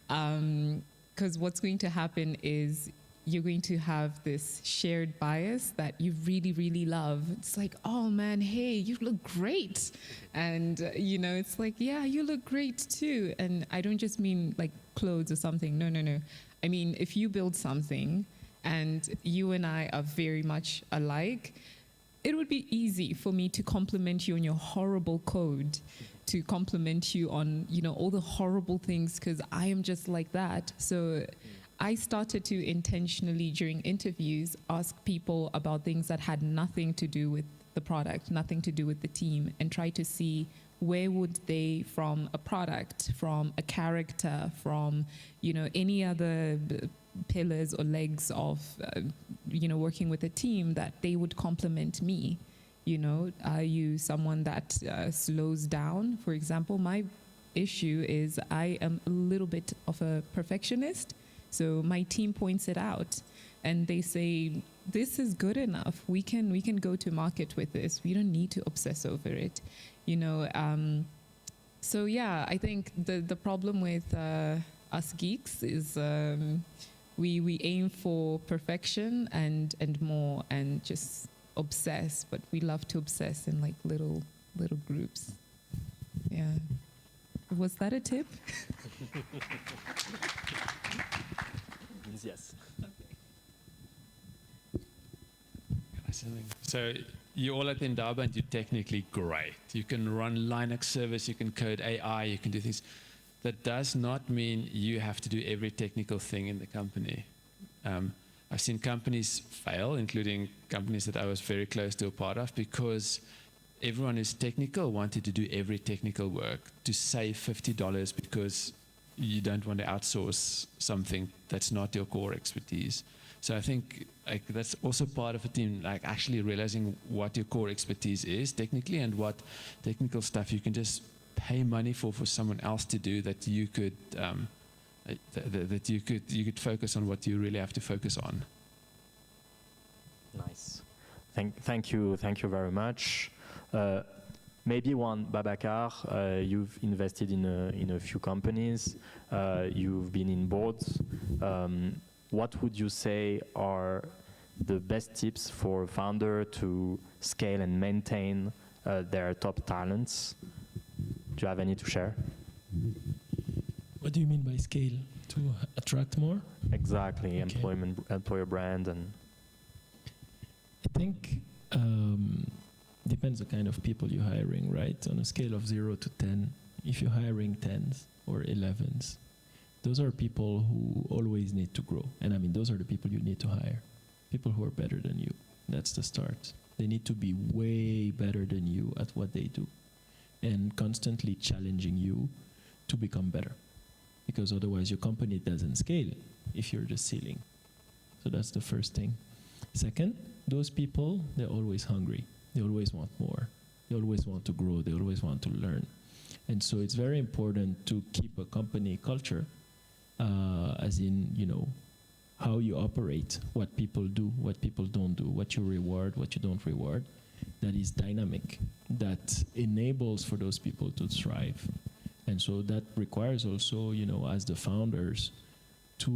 S10: Because what's going to happen is you're going to have this shared bias that you really, really love. It's like, oh man, hey, you look great. And, you know, it's like, yeah, you look great too. And I don't just mean like clothes or something. No, no, no. I mean, if you build something and you and I are very much alike, it would be easy for me to compliment you on your horrible code, to compliment you on, you know, all the horrible things, because I am just like that. So I started to intentionally, during interviews, ask people about things that had nothing to do with the product, nothing to do with the team, and try to see where would they, from a product, from a character, from, you know, any other pillars or legs of, you know, working with a team, that they would compliment me. You know, are you someone that slows down? For example, my issue is I am a little bit of a perfectionist. So my team points it out and they say, this is good enough. We can go to market with this. We don't need to obsess over it. You know, so yeah, I think the problem with us geeks is we aim for perfection and more, and just obsess, but we love to obsess in like little groups. Yeah. Was that a tip?
S1: Yes.
S8: So you're all at Daba and you're technically great. You can run Linux servers, you can code AI, you can do things. That does not mean you have to do every technical thing in the company. I've seen companies fail, including companies that I was very close to a part of, because everyone who's technical wanted to do every technical work to save $50 because you don't want to outsource something that's not your core expertise. So I think that's also part of a team, like actually realizing what your core expertise is technically, and what technical stuff you can just pay money for someone else to do, that you could that you could focus on what you really have to focus on.
S1: Nice. Thank you very much. Maybe one, Babacar, you've invested in a few companies, you've been in boards. What would you say are the best tips for a founder to scale and maintain their top talents? Do you have any to share?
S11: What do you mean by scale? To attract more?
S1: Exactly,
S11: Okay.
S1: employer brand and...
S11: I think depends the kind of people you're hiring, right? On a scale of 0 to 10, if you're hiring 10s or 11s, those are people who always need to grow. And I mean, those are the people you need to hire. People who are better than you. That's the start. They need to be way better than you at what they do and constantly challenging you to become better. Because otherwise your company doesn't scale if you're the ceiling. So that's the first thing. Second, those people, they're always hungry. They always want more. They always want to grow. They always want to learn. And so it's very important to keep a company culture, as in, you know, how you operate, what people do, what people don't do, what you reward, what you don't reward, that is dynamic, that enables for those people to thrive. And so that requires also, you know, as the founders, to,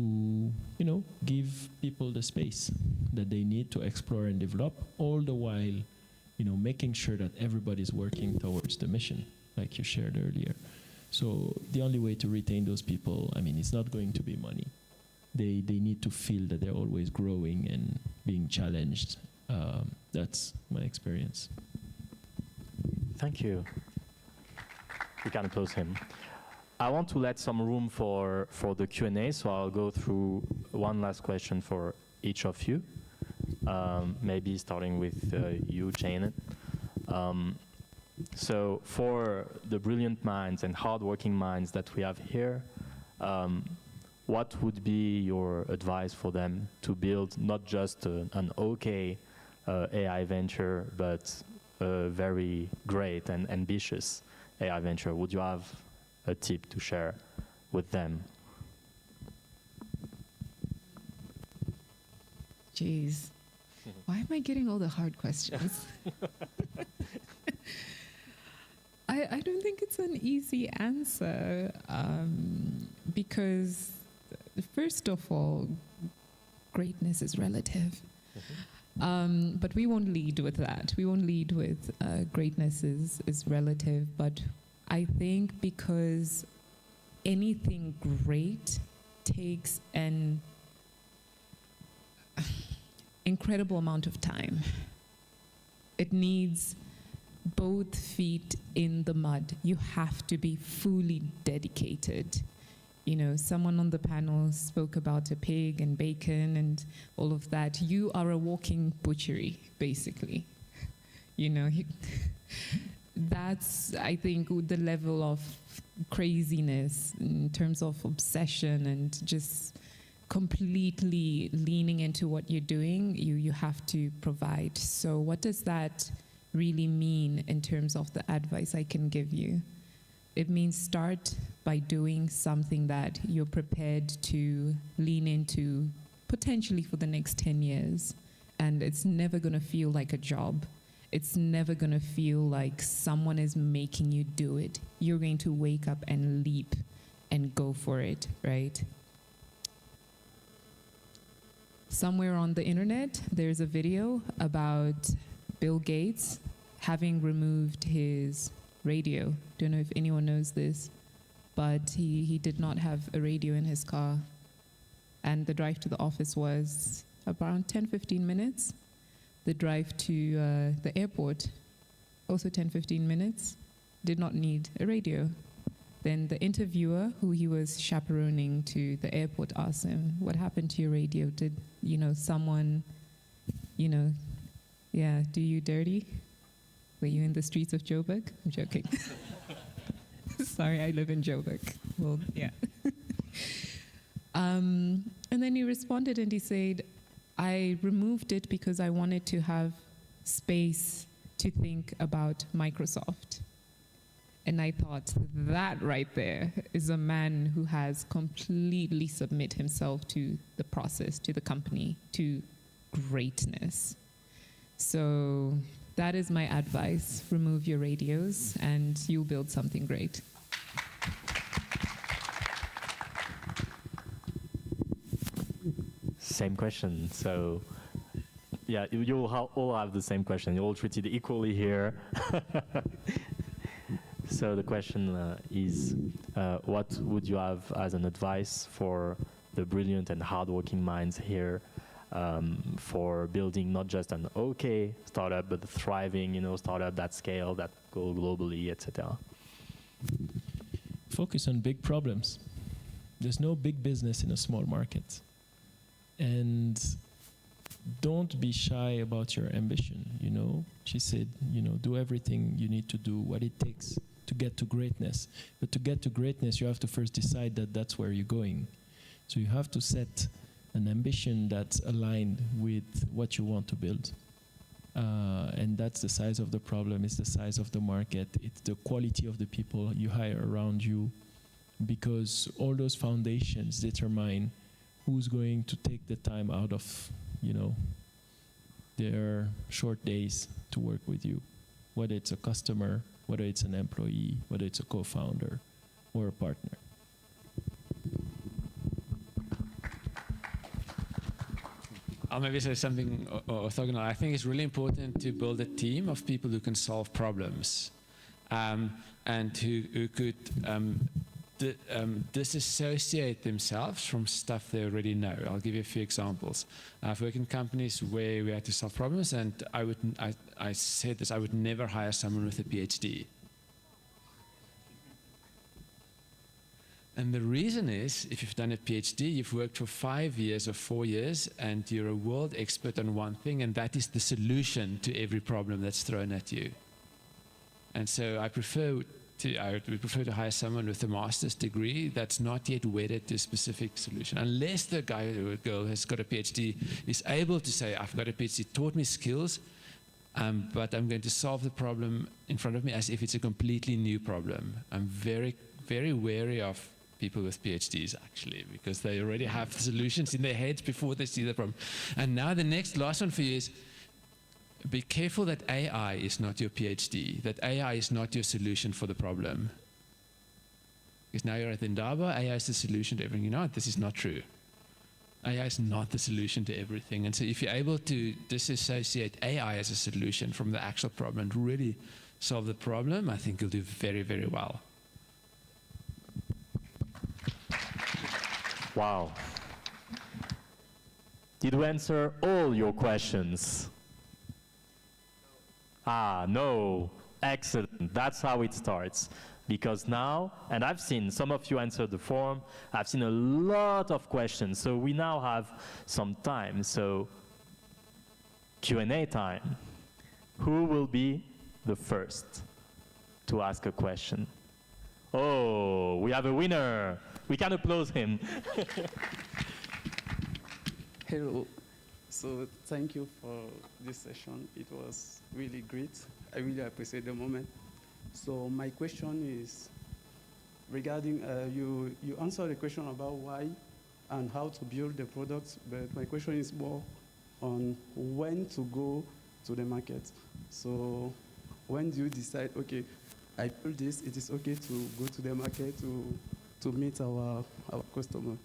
S11: you know, give people the space that they need to explore and develop, all the while, you know, making sure that everybody's working towards the mission, like you shared earlier. So the only way to retain those people, I mean, it's not going to be money. They need to feel that they're always growing and being challenged. That's my experience.
S1: Thank you. We can close him. I want to let some room for the Q&A, so I'll go through one last question for each of you. Maybe starting with you, Janet. So for the brilliant minds and hardworking minds that we have here, what would be your advice for them to build not just an okay AI venture, but a very great and ambitious AI venture? Would you have a tip to share with them?
S10: Jeez, why am I getting all the hard questions? I don't think it's an easy answer because, first of all, greatness is relative. But we won't lead with that. We won't lead with greatness is relative. But I think because anything great takes an incredible amount of time. It needs both feet in the mud. You have to be fully dedicated. You know, someone on the panel spoke about a pig and bacon and all of that. You are a walking butchery, basically. You know, that's, I think, the level of craziness in terms of obsession and just completely leaning into what you're doing, you have to provide. So what does that really mean in terms of the advice I can give you? It means start by doing something that you're prepared to lean into potentially for the next 10 years. And it's never going to feel like a job. It's never going to feel like someone is making you do it. You're going to wake up and leap and go for it, right? Somewhere on the internet, there's a video about Bill Gates having removed his radio. Don't know if anyone knows this, but he did not have a radio in his car. And the drive to the office was around 10-15 minutes. The drive to the airport, also 10-15 minutes, did not need a radio. Then the interviewer, who he was chaperoning to the airport, asked him, "What happened to your radio? Did, you know, someone, you know, do you dirty? Were you in the streets of Joburg?" I'm joking. Sorry, I live in Joburg. Well, yeah. And then he responded and he said, "I removed it because I wanted to have space to think about Microsoft." And I thought, that right there is a man who has completely submit himself to the process, to the company, to greatness. So that is my advice. Remove your radios and you'll build something great.
S1: Same question. So, yeah, you all have the same question. You're all treated equally here. So the question is, what would you have as an advice for the brilliant and hardworking minds here for building not just an okay startup, but a thriving, startup that scale, that go globally, etc.?
S11: Focus on big problems. There's no big business in a small market. And don't be shy about your ambition, She said, do everything you need to do, what it takes to get to greatness. But to get to greatness, you have to first decide that that's where you're going. So you have to set an ambition that's aligned with what you want to build. And that's the size of the problem, it's the size of the market, it's the quality of the people you hire around you, because all those foundations determine who's going to take the time out of, their short days to work with you, whether it's a customer, whether it's an employee, whether it's a co-founder or a partner.
S8: I'll maybe say something orthogonal. I think it's really important to build a team of people who can solve problems and who could disassociate themselves from stuff they already know. I'll give you a few examples. I've worked in companies where we had to solve problems, and I said this, I would never hire someone with a PhD. And the reason is, if you've done a PhD, you've worked for 5 years or 4 years, and you're a world expert on one thing, and that is the solution to every problem that's thrown at you. And so I would prefer to hire someone with a master's degree that's not yet wedded to a specific solution. Unless the guy or girl has got a PhD, is able to say, I've got a PhD, taught me skills, but I'm going to solve the problem in front of me as if it's a completely new problem. I'm very, very wary of people with PhDs, actually, because they already have the solutions in their heads before they see the problem. And now the last one for you is, be careful that AI is not your PhD, that AI is not your solution for the problem. Because now you're at Daba, AI is the solution to everything. This is not true. AI is not the solution to everything. And so if you're able to disassociate AI as a solution from the actual problem and really solve the problem, I think you'll do very, very well.
S1: Wow. Did we answer all your questions? No. Excellent. That's how it starts. Because now, and I've seen some of you answer the form, I've seen a lot of questions. So we now have some time. So Q&A time. Who will be the first to ask a question? Oh, we have a winner. We can applaud him.
S12: Hello. So thank you for this session. It was really great. I really appreciate the moment. So my question is regarding, you answered the question about why and how to build the products, but my question is more on when to go to the market. So when do you decide, okay, I build this, it is okay to go to the market to meet our customer?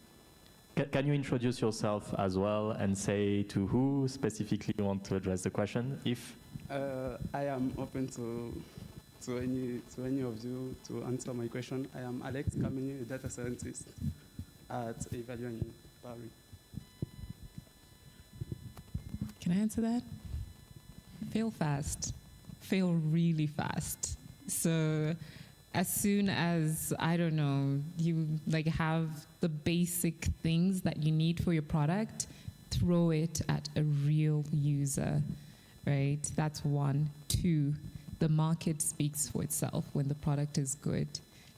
S1: Can you introduce yourself as well and say to who specifically you want to address the question?
S12: I am open to any of you to answer my question. I am Alex Kamini, a data scientist at Evalua in Paris.
S10: Can I answer that? Fail fast. Fail really fast. So as soon as, you have the basic things that you need for your product, throw it at a real user, right? That's 1. 2, the market speaks for itself when the product is good.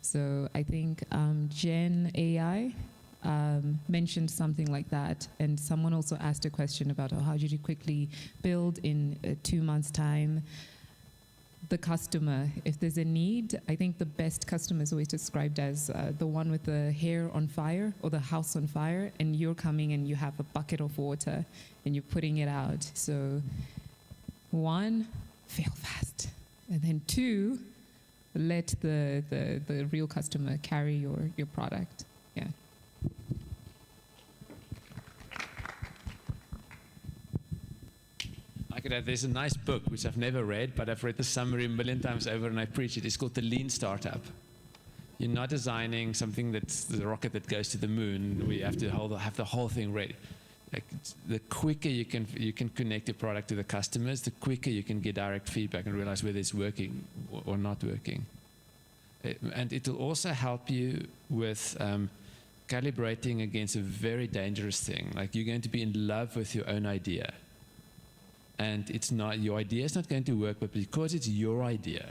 S10: So I think Gen AI mentioned something like that, and someone also asked a question about how did you quickly build in 2 months' time. The customer, if there's a need, I think the best customer is always described as the one with the hair on fire or the house on fire, and you're coming and you have a bucket of water and you're putting it out. So one, fail fast. And then two, let the real customer carry your product. Yeah.
S8: I could add, there's a nice book, which I've never read, but I've read the summary a million times over and I preach it. It's called The Lean Startup. You're not designing something that's the rocket that goes to the moon. We have to have the whole thing ready. Like, the quicker you can connect your product to the customers, the quicker you can get direct feedback and realize whether it's working or not working. And it will also help you with calibrating against a very dangerous thing. Like, you're going to be in love with your own idea. And it's not, your idea is not going to work, but because it's your idea,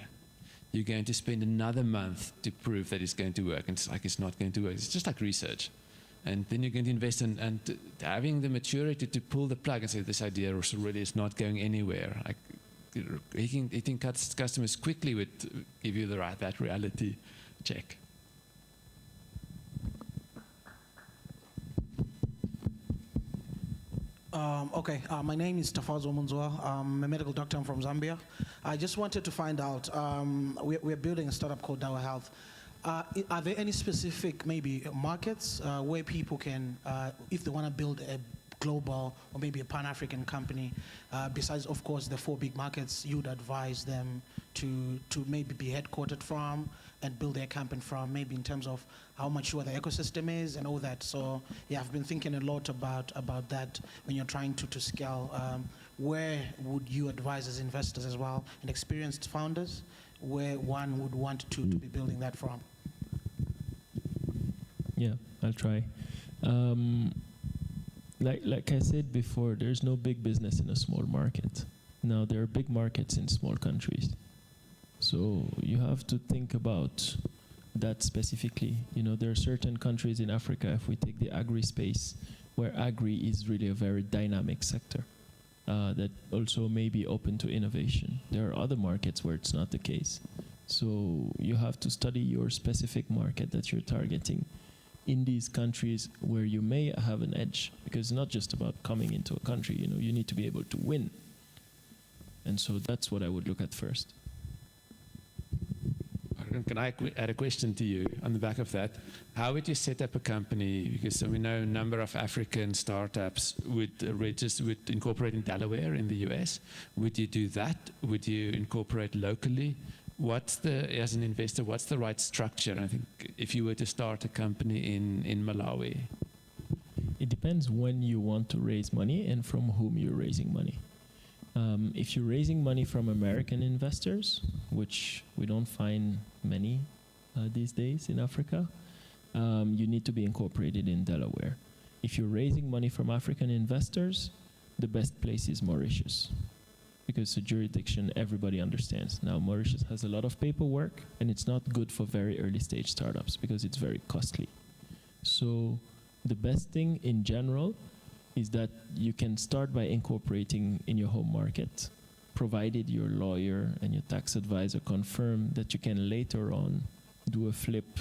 S8: you're going to spend another month to prove that it's going to work. And it's like it's not going to work. It's just like research. And then you're going to invest in and having the maturity to pull the plug and say, this idea really is not going anywhere. Like, hitting customers quickly would give you that reality check.
S13: Okay, my name is Tafazo Munzwa. I'm a medical doctor. I'm from Zambia. I just wanted to find out, we're building a startup called Daba Health. Are there any specific maybe markets where people can, if they want to build a global or maybe a Pan-African company, besides of course the 4 big markets, you'd advise them to maybe be headquartered from and build their company from, maybe in terms of how mature the ecosystem is and all that. So yeah, I've been thinking a lot about that when you're trying to scale. Where would you advise as investors as well and experienced founders where one would want to be building that from?
S11: Yeah, I'll try. Like I said before, there's no big business in a small market. Now, there are big markets in small countries. So you have to think about that specifically. You know, there are certain countries in Africa, if we take the agri space, where agri is really a very dynamic sector that also may be open to innovation. There are other markets where it's not the case. So you have to study your specific market that you're targeting in these countries where you may have an edge, because it's not just about coming into a country, you know, you need to be able to win. And so that's what I would look at first.
S8: Can I add a question to you on the back of that? How would you set up a company? Because we know a number of African startups would incorporate in Delaware in the US. Would you do that? Would you incorporate locally? As an investor, what's the right structure? I think if you were to start a company in Malawi.
S11: It depends when you want to raise money and from whom you're raising money. If you're raising money from American investors, which we don't find many these days in Africa, you need to be incorporated in Delaware. If you're raising money from African investors, the best place is Mauritius, because it's a jurisdiction everybody understands. Now, Mauritius has a lot of paperwork, and it's not good for very early stage startups because it's very costly. So the best thing in general is that you can start by incorporating in your home market, provided your lawyer and your tax advisor confirm that you can later on do a flip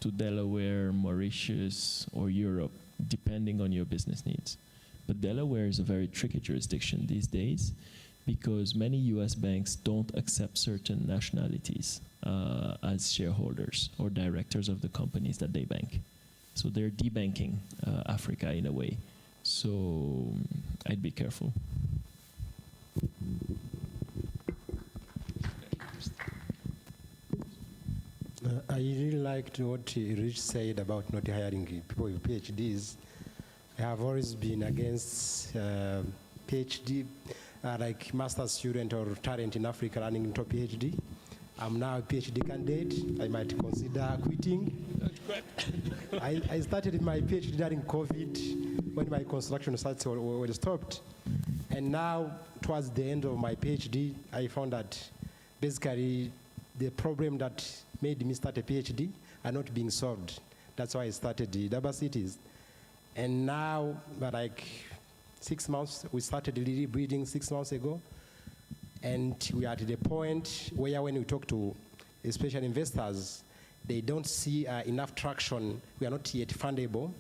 S11: to Delaware, Mauritius, or Europe, depending on your business needs. But Delaware is a very tricky jurisdiction these days because many US banks don't accept certain nationalities as shareholders or directors of the companies that they bank. So they're debanking Africa in a way. So I'd be careful.
S5: I really liked what Rich said about not hiring people with PhDs. I have always been against PhD, like master's student or talent in Africa running into a PhD. I'm now a PhD candidate. I might consider quitting. I started my PhD during COVID when my construction sites were stopped. And now, towards the end of my PhD, I found that basically the problem that made me start a PhD are not being solved. That's why I started the Daba cities. And now, like 6 months, we started really breeding 6 months ago. And we are at the point where when we talk to especially investors, they don't see enough traction. We are not yet fundable.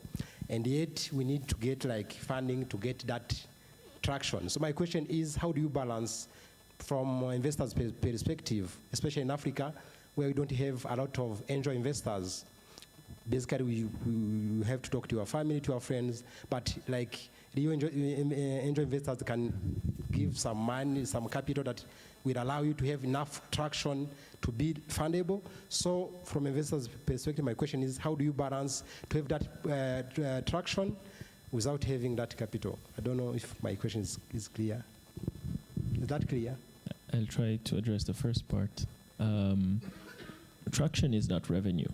S5: And yet we need to get like funding to get that traction. So my question is, how do you balance from investors' perspective, especially in Africa, where we don't have a lot of angel investors. Basically, we have to talk to our family, to our friends, but like real angel investors can give some money, some capital that will allow you to have enough traction to be fundable. So from investors' perspective, my question is, how do you balance to have that traction without having that capital? I don't know if my question is clear. Is that clear?
S11: I'll try to address the first part. Traction is not revenue.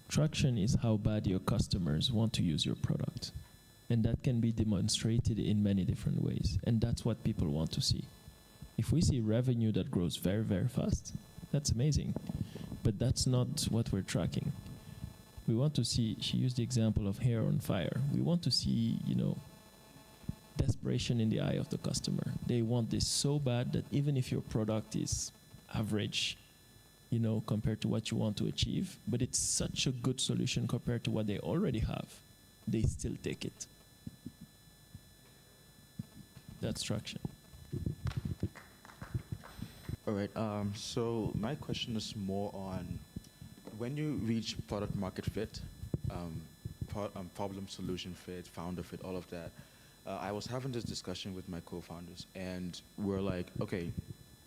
S11: Traction is how bad your customers want to use your product. And that can be demonstrated in many different ways. And that's what people want to see. If we see revenue that grows very, very fast, that's amazing. But that's not what we're tracking. We want to see, she used the example of hair on fire. We want to see, desperation in the eye of the customer. They want this so bad that even if your product is average, compared to what you want to achieve, but it's such a good solution compared to what they already have, they still take it. That's traction.
S4: All right, so my question is more on when you reach product market fit, problem solution fit, founder fit, all of that. I was having this discussion with my co-founders, and we're like, okay,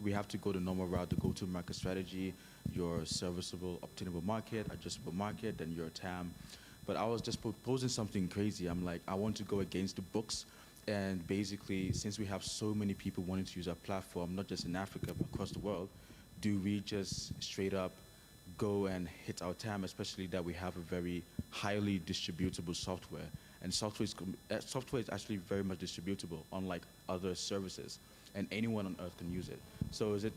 S4: we have to go the normal route, the go-to-market strategy, your serviceable, obtainable market, adjustable market, then your TAM. But I was just proposing something crazy. I'm like, I want to go against the books. And basically, since we have so many people wanting to use our platform, not just in Africa, but across the world, do we just straight up go and hit our TAM, especially that we have a very highly distributable software? And software is actually very much distributable, unlike other services. And anyone on earth can use it. So is it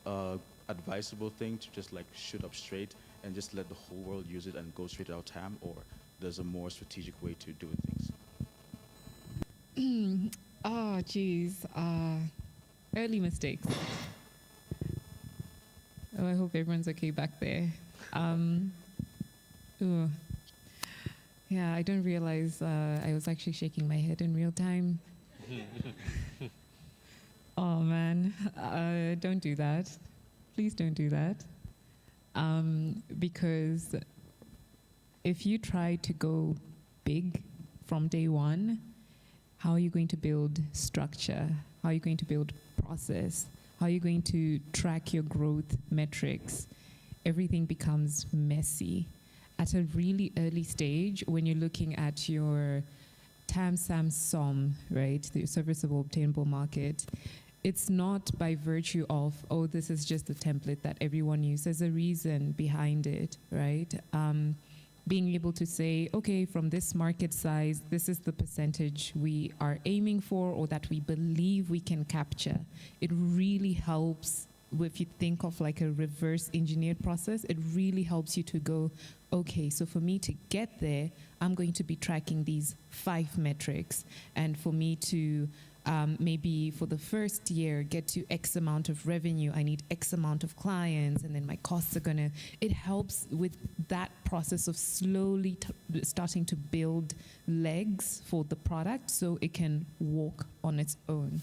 S4: an advisable thing to just like shoot up straight and just let the whole world use it and go straight to our TAM, or there's a more strategic way to do things?
S10: Oh, geez. Early mistakes. Oh, I hope everyone's okay back there. Yeah, I don't realize I was actually shaking my head in real time. Oh, man. Don't do that. Please don't do that. Because if you try to go big from day one, how are you going to build structure? How are you going to build process? How are you going to track your growth metrics? Everything becomes messy. At a really early stage, when you're looking at your TAM, SAM, SOM, right, the serviceable obtainable market, it's not by virtue of, oh, this is just a template that everyone uses. There's a reason behind it, right? Being able to say, okay, from this market size, this is the percentage we are aiming for or that we believe we can capture. It really helps if you think of like a reverse engineered process. It really helps you to go, okay, so for me to get there, I'm going to be tracking these 5 metrics. And for me to maybe for the first year get to X amount of revenue, I need X amount of clients, and then my costs are gonna, it helps with that process of slowly starting to build legs for the product so it can walk on its own.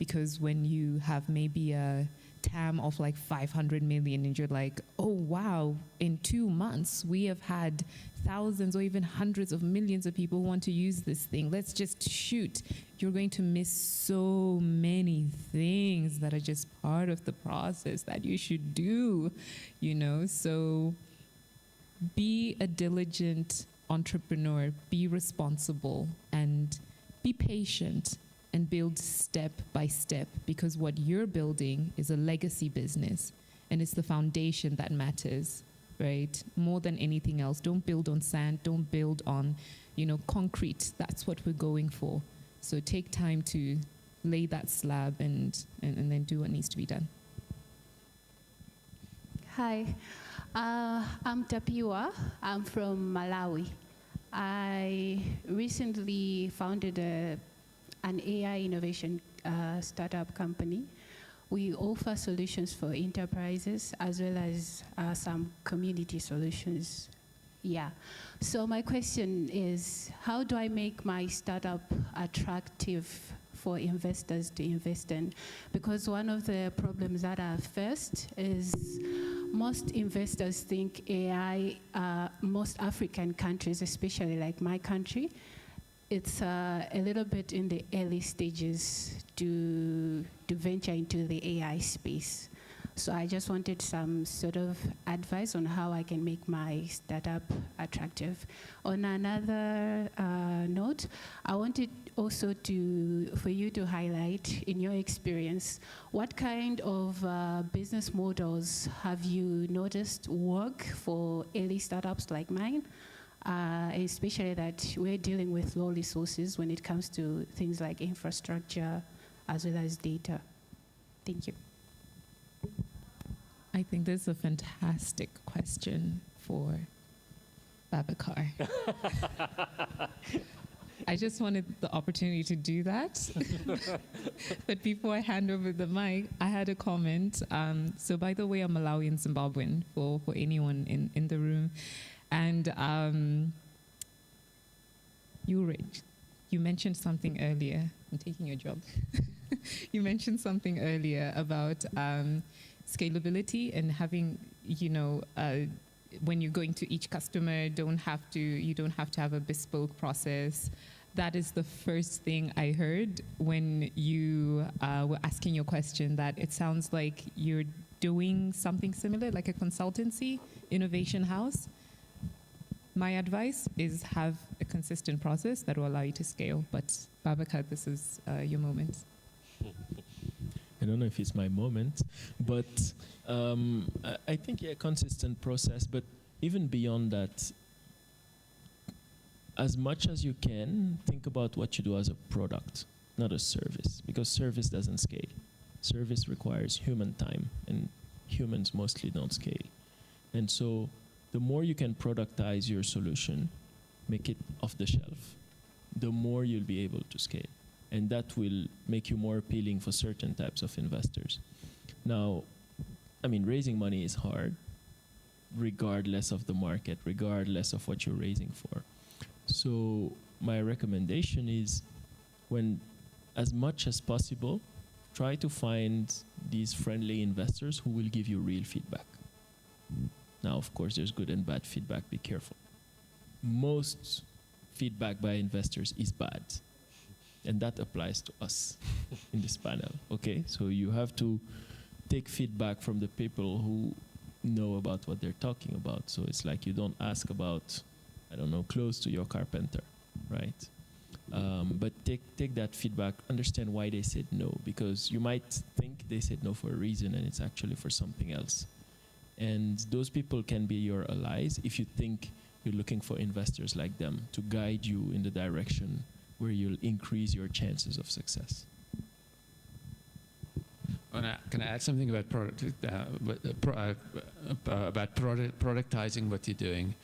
S10: Because when you have maybe a TAM of like 500 million and you're like, oh wow, in 2 months we have had thousands or even hundreds of millions of people who want to use this thing, let's just shoot. You're going to miss so many things that are just part of the process that you should do, so be a diligent entrepreneur, be responsible, and be patient and build step by step, because what you're building is a legacy business and it's the foundation that matters, right? More than anything else. Don't build on sand, don't build on, concrete. That's what we're going for. So take time to lay that slab and then do what needs to be done.
S14: Hi, I'm Tapiwa. I'm from Malawi. I recently founded an AI innovation startup company. We offer solutions for enterprises as well as some community solutions. Yeah. So my question is, how do I make my startup attractive for investors to invest in. Because one of the problems that I've faced is most investors think AI, most African countries, especially like my country, it's a little bit in the early stages to venture into the AI space. So I just wanted some sort of advice on how I can make my startup attractive. On another note, I wanted also for you to highlight, in your experience, what kind of business models have you noticed work for early startups like mine? Especially that we're dealing with low resources when it comes to things like infrastructure as well as data. Thank you.
S10: I think this is a fantastic question for Babacar. I just wanted the opportunity to do that. But before I hand over the mic, I had a comment. So by the way, I'm Malawian Zimbabwean for anyone in the room. And you mentioned something earlier. I'm taking your job. You mentioned something earlier about scalability and having, when you're going to each customer, you don't have to have a bespoke process. That is the first thing I heard when you were asking your question, that it sounds like you're doing something similar, like a consultancy, innovation house. My advice is have a consistent process that will allow you to scale. But Babacar, this is your moment.
S11: I don't know if it's my moment, but I think, yeah, consistent process. But even beyond that, as much as you can, think about what you do as a product, not a service, because service doesn't scale. Service requires human time, and humans mostly don't scale. And so the more you can productize your solution, make it off the shelf, the more you'll be able to scale. And that will make you more appealing for certain types of investors. Now, I mean, raising money is hard, regardless of the market, regardless of what you're raising for. So my recommendation is, when, as much as possible, try to find these friendly investors who will give you real feedback. Now, of course, there's good and bad feedback. Be careful. Most feedback by investors is bad. And that applies to us in this panel, okay? So you have to take feedback from the people who know about what they're talking about. So it's like you don't ask about, I don't know, clothes to your carpenter, right? But take that feedback, understand why they said no, because you might think they said no for a reason and it's actually for something else. And those people can be your allies if you think you're looking for investors like them to guide you in the direction where you'll increase your chances of success.
S8: Can I add something about productizing what you're doing?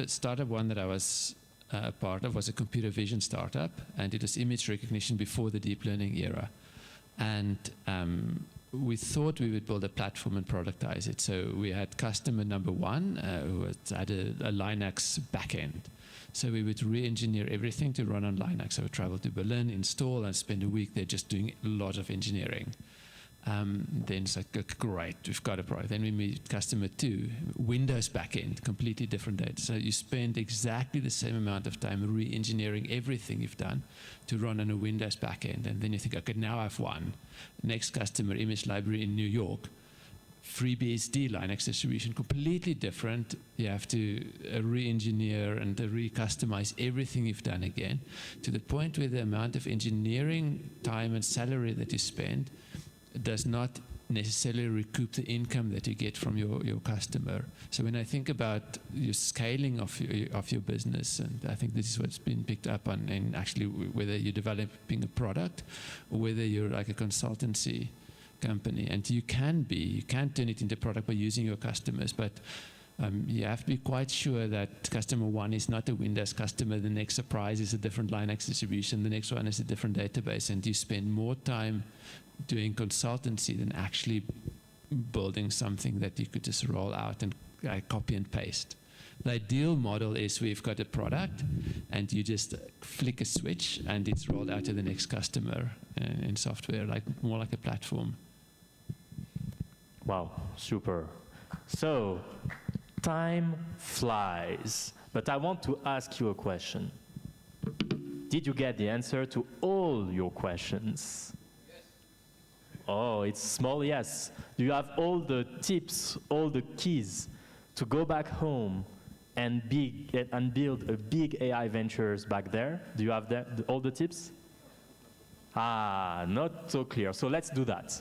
S8: Startup one that I was part of was a computer vision startup, and it was image recognition before the deep learning era. And we thought we would build a platform and productize it. So we had customer number one who had a Linux backend. So we would re-engineer everything to run on Linux. I would travel to Berlin, install, and spend a week there just doing a lot of engineering. Then it's like, great, we've got a product. Then we meet customer two, Windows backend, completely different data. So you spend exactly the same amount of time re-engineering everything you've done to run on a Windows backend. And then you think, okay, now I've won. Next customer, image library in New York. FreeBSD Linux distribution, completely different. You have to re-engineer and re-customize everything you've done again, to the point where the amount of engineering time and salary that you spend does not necessarily recoup the income that you get from your customer. So when I think about your scaling of your business, and I think this is what's been picked up on, and actually whether you're developing a product or whether you're like a consultancy company, and you can turn it into a product by using your customers, but you have to be quite sure that customer one is not a Windows customer, the next surprise is a different Linux distribution, the next one is a different database, and you spend more time doing consultancy than actually building something that you could just roll out and copy and paste. The ideal model is we've got a product and you just flick a switch and it's rolled out to the next customer in software, like more like a platform.
S1: Wow, super. So, time flies, but I want to ask you a question. Did you get the answer to all your questions? Yes. Oh, it's small yes. Do you have all the tips, all the keys to go back home and build a big AI ventures back there? Do you have all the tips? Ah, not so clear. So let's do that.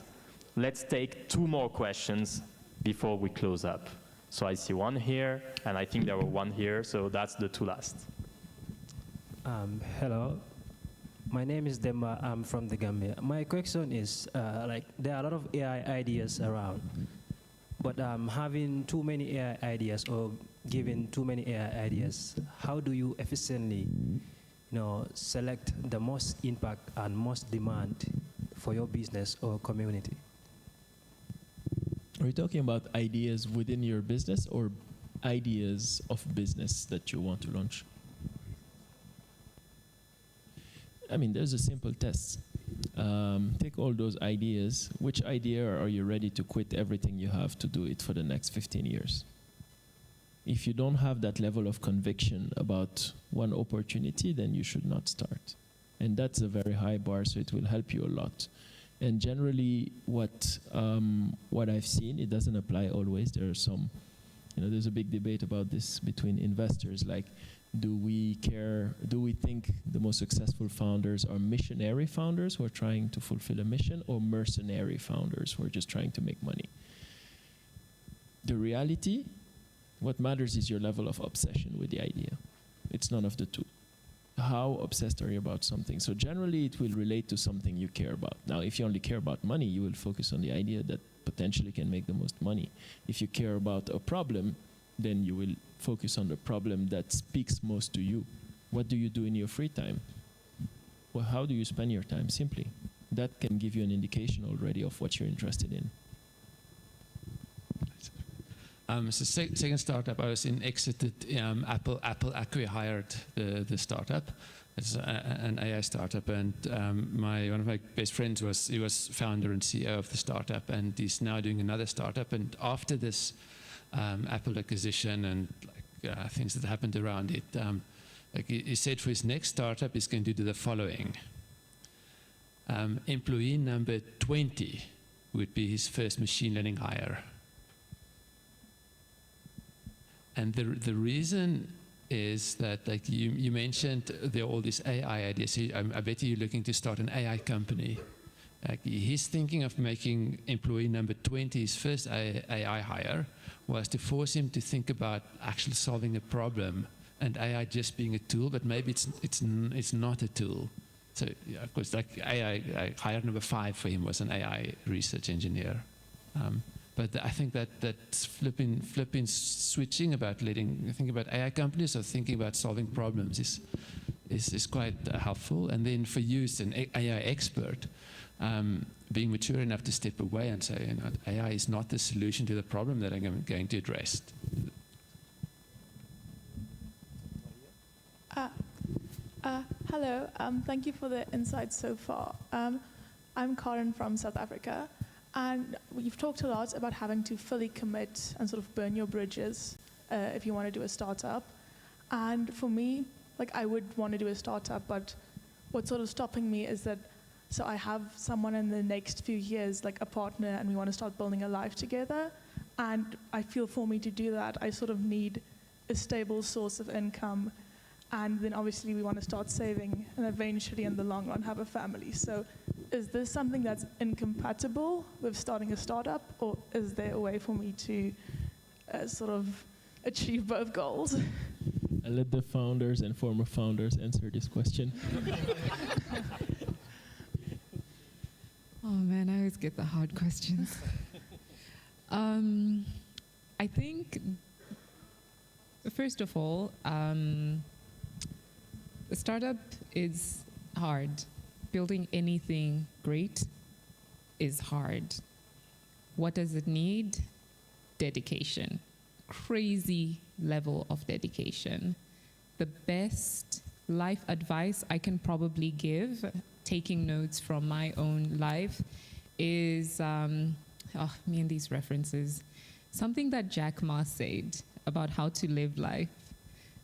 S1: Let's take 2 more questions before we close up. So I see one here, and I think there were one here, so that's the 2 last.
S15: Hello, my name is Daba. I'm from the Gambia. My question is, like, there are a lot of AI ideas around, but having too many AI ideas or giving too many AI ideas, how do you efficiently, select the most impact and most demand for your business or community?
S11: Are you talking about ideas within your business or ideas of business that you want to launch? I mean, there's a simple test. Take all those ideas. Which idea are you ready to quit everything you have to do it for the next 15 years? If you don't have that level of conviction about one opportunity, then you should not start. And that's a very high bar, so it will help you a lot. And generally, what I've seen, it doesn't apply always. There are some, there's a big debate about this between investors, like, do we think the most successful founders are missionary founders who are trying to fulfill a mission, or mercenary founders who are just trying to make money? The reality, what matters is your level of obsession with the idea. It's none of the two. How obsessed are you about something? So generally, it will relate to something you care about. Now, if you only care about money, you will focus on the idea that potentially can make the most money. If you care about a problem, then you will focus on the problem that speaks most to you. What do you do in your free time? Well, how do you spend your time? Simply. That can give you an indication already of what you're interested in.
S8: So second startup, I was in exited Apple acquired the startup. It's an AI startup, and one of my best friends was founder and CEO of the startup, and he's now doing another startup. And after this Apple acquisition and things that happened around it, he said for his next startup he's going to do the following. Employee number 20 would be his first machine learning hire. And the reason is that, like you mentioned, there are all these AI ideas. I bet you're looking to start an AI company. He's thinking of making employee number 20 his first AI hire, was to force him to think about actually solving a problem, and AI just being a tool, but maybe it's not a tool. So yeah, of course, like AI hire number 5 for him was an AI research engineer. But I think that's flipping switching about think about AI companies or thinking about solving problems is quite helpful. And then for you as an AI expert, being mature enough to step away and say, AI is not the solution to the problem that I'm going to address.
S16: Hello, thank you for the insights so far. I'm Karen from South Africa. And you've talked a lot about having to fully commit and sort of burn your bridges if you want to do a startup. And for me, I would want to do a startup, but what's sort of stopping me is that, so I have someone in the next few years, like a partner, and we want to start building a life together. And I feel for me to do that, I sort of need a stable source of income. And then obviously we want to start saving and eventually in the long run have a family. So is this something that's incompatible with starting a startup, or is there a way for me to sort of achieve both goals?
S11: I'll let the founders and former founders answer this question.
S10: Oh man, I always get the hard questions. I think, first of all, a startup is hard. Building anything great is hard. What does it need? Dedication. Crazy level of dedication. The best life advice I can probably give, taking notes from my own life, is, me and these references, something that Jack Ma said about how to live life,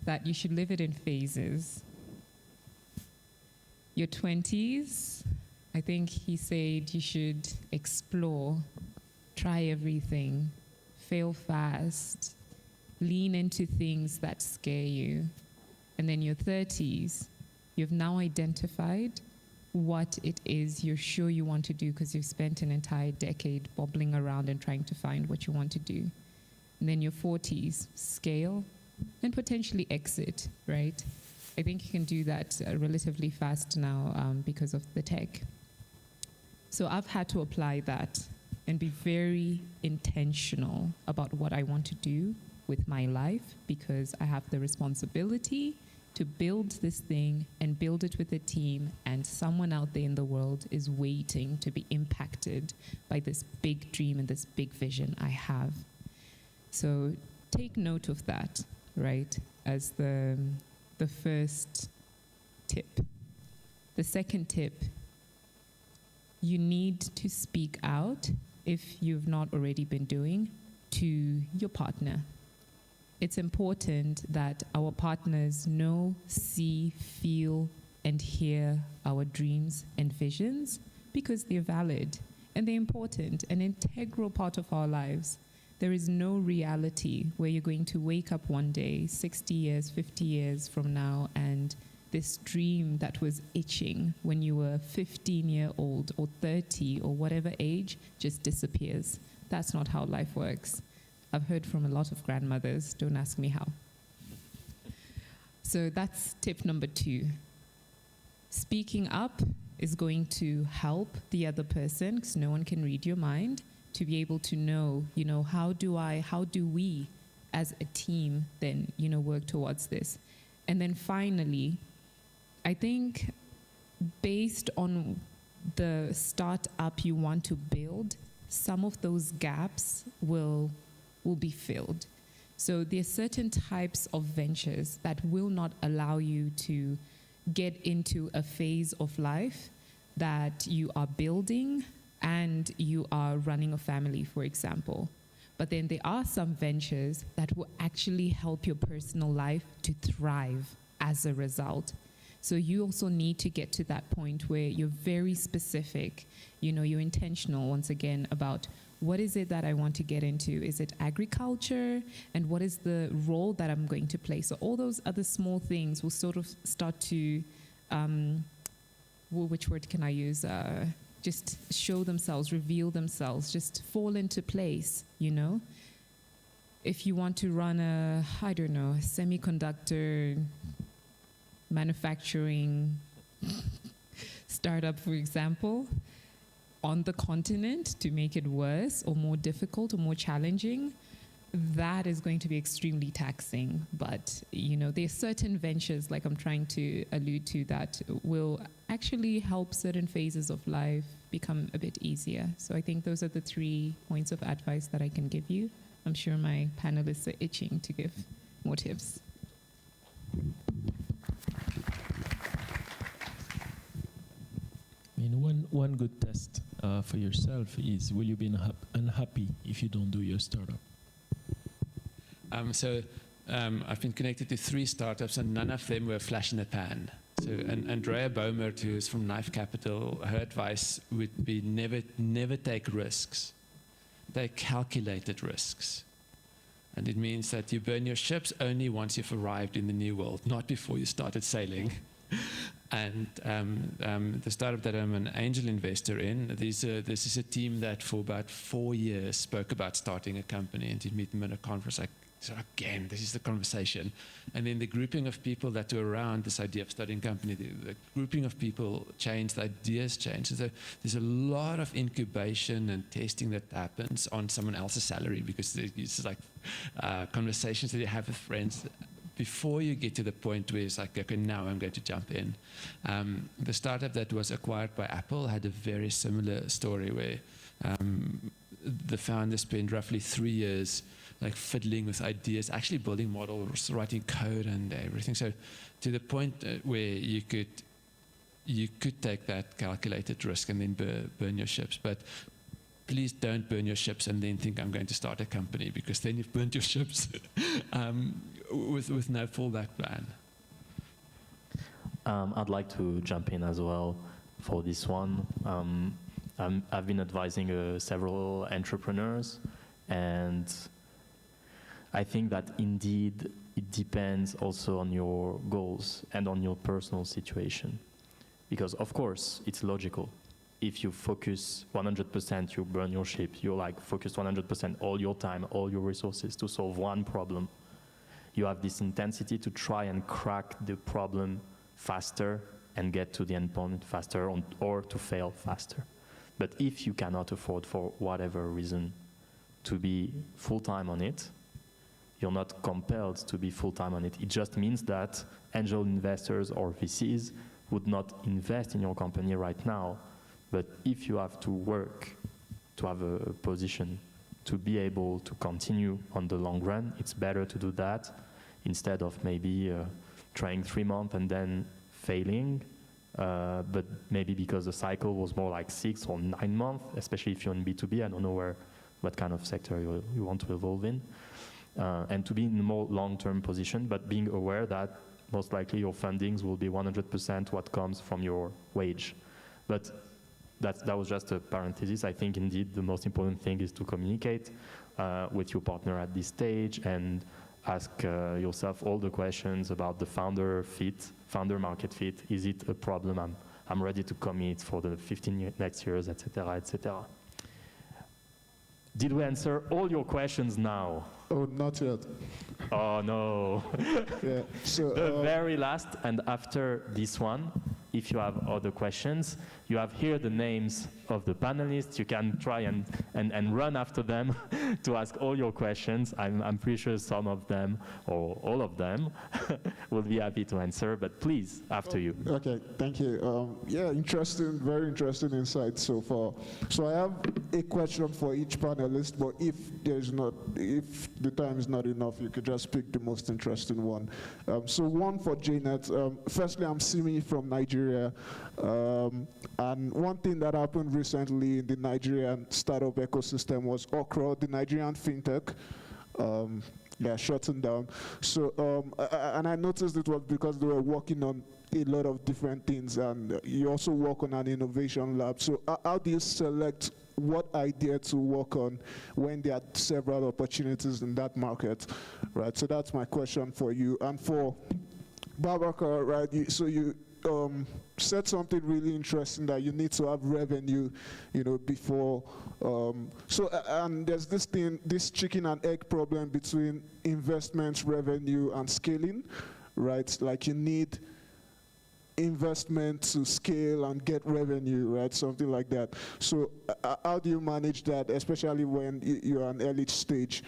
S10: that you should live it in phases. Your 20s, I think he said you should explore, try everything, fail fast, lean into things that scare you. And then your 30s, you've now identified what it is you're sure you want to do because you've spent an entire decade bobbling around and trying to find what you want to do. And then your 40s, scale and potentially exit, right? I think you can do that relatively fast now because of the tech. So I've had to apply that and be very intentional about what I want to do with my life, because I have the responsibility to build this thing and build it with a team, and someone out there in the world is waiting to be impacted by this big dream and this big vision I have. So take note of that, right, as the first tip. The second tip, you need to speak out, if you've not already been doing, to your partner. It's important that our partners know, see, feel, and hear our dreams and visions, because they're valid and they're important, an integral part of our lives. There is no reality where you're going to wake up one day, 60 years, 50 years from now, and this dream that was itching when you were 15-year-old or 30 or whatever age just disappears. That's not how life works. I've heard from a lot of grandmothers, don't ask me how. So that's tip number 2. Speaking up is going to help the other person, because no one can read your mind, to be able to know, how do we as a team then, work towards this? And then finally, I think based on the startup you want to build, some of those gaps will be filled. So there are certain types of ventures that will not allow you to get into a phase of life that you are building and you are running a family, for example. But then there are some ventures that will actually help your personal life to thrive as a result. So you also need to get to that point where you're very specific, you're intentional, once again, about what is it that I want to get into? Is it agriculture? And what is the role that I'm going to play? So all those other small things will sort of start to, which word can I use? Just show themselves, reveal themselves, just fall into place, If you want to run a semiconductor manufacturing startup, for example, on the continent, to make it worse or more difficult or more challenging, that is going to be extremely taxing. But, there are certain ventures, like I'm trying to allude to, that will actually help certain phases of life become a bit easier. So I think those are the 3 points of advice that I can give you. I'm sure my panelists are itching to give more tips.
S11: One good test for yourself is, will you be unhappy if you don't do your startup?
S8: I've been connected to 3 startups, and none of them were flash in the pan. So, Andrea Bomer, who is from Knife Capital, her advice would be never take risks. Take calculated risks. And it means that you burn your ships only once you've arrived in the new world, not before you started sailing. And the startup that I'm an angel investor in, this is a team that for about 4 years spoke about starting a company, and you'd meet them at a conference so again, this is the conversation. And then the grouping of people that were around this idea of starting a company, the grouping of people changed, the ideas changed. So there's a lot of incubation and testing that happens on someone else's salary, because it's like conversations that you have with friends before you get to the point where it's like, okay, now I'm going to jump in. The startup that was acquired by Apple had a very similar story where the founder spent roughly 3 years like fiddling with ideas, actually building models, writing code and everything. So to the point where you could take that calculated risk and then burn your ships. But please don't burn your ships and then think I'm going to start a company, because then you've burnt your ships with no fallback plan.
S1: I'd like to jump in as well for this one. I've been advising several entrepreneurs, and I think that indeed it depends also on your goals and on your personal situation. Because of course, it's logical. If you focus 100%, you burn your ship. You like focus 100% all your time, all your resources to solve one problem. You have this intensity to try and crack the problem faster and get to the endpoint faster, or to fail faster. But if you cannot afford, for whatever reason, to be full-time on it, you're not compelled to be full-time on it. It just means that angel investors or VCs would not invest in your company right now. But if you have to work to have a position to be able to continue on the long run, it's better to do that instead of maybe trying 3 months and then failing, but maybe because the cycle was more like 6 or 9 months, especially if you're in B2B. I don't know what kind of sector you want to evolve in. And to be in a more long-term position, but being aware that most likely your fundings will be 100% what comes from your wage. But that was just a parenthesis. I think indeed the most important thing is to communicate with your partner at this stage and ask yourself all the questions about the founder market fit. Is it a problem? I'm ready to commit for the 15 next years, etc., etc. Did we answer all your questions now?
S9: Oh, not yet.
S1: Oh, no.
S9: Yeah. So,
S1: the very last, and after this one, if you have other questions, you have here the names of the panelists. You can try and run after them to ask all your questions. I'm pretty sure some of them, or all of them, will be happy to answer, but please, after you.
S9: Okay, thank you. Yeah, interesting, very interesting insights so far. So I have a question for each panelist, but if the time is not enough, you could just pick the most interesting one. So one for Janet. Firstly, I'm Simi from Nigeria. And one thing that happened recently in the Nigerian startup ecosystem was Okra, the Nigerian fintech, shutting down. So, and I noticed it was because they were working on a lot of different things, and you also work on an innovation lab. So how do you select what idea to work on when there are several opportunities in that market, right? So that's my question for you. And for Babakar, right, so you said something really interesting, that you need to have revenue, before. And there's this chicken and egg problem between investments, revenue, and scaling, right? Like you need investment to scale and get revenue, right? Something like that. So how do you manage that, especially when you're an early stage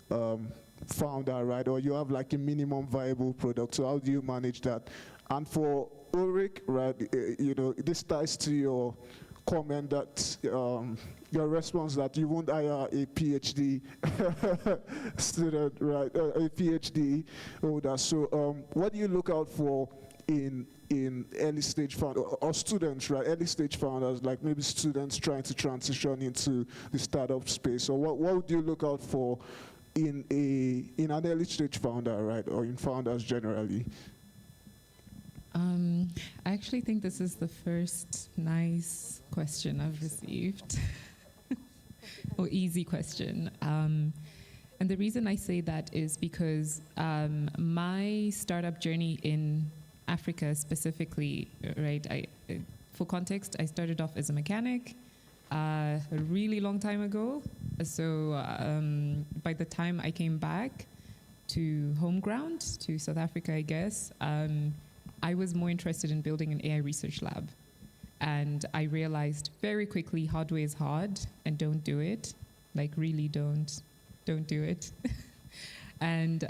S9: founder, right? Or you have like a minimum viable product. So how do you manage that? And for Ulrich, right, this ties to your comment that your response that you won't hire a PhD student, right, a PhD holder. So what do you look out for in early stage founders, or students, right, early stage founders, like maybe students trying to transition into the startup space? Or what would you look out for in an early stage founder, right, or in founders generally?
S10: I actually think this is the first nice question I've received, or easy question. And the reason I say that is because my startup journey in Africa specifically, right, for context, I started off as a mechanic a really long time ago. So by the time I came back to home ground, to South Africa, I guess, I was more interested in building an AI research lab. And I realized very quickly hardware is hard, and don't do it. Like really don't do it. And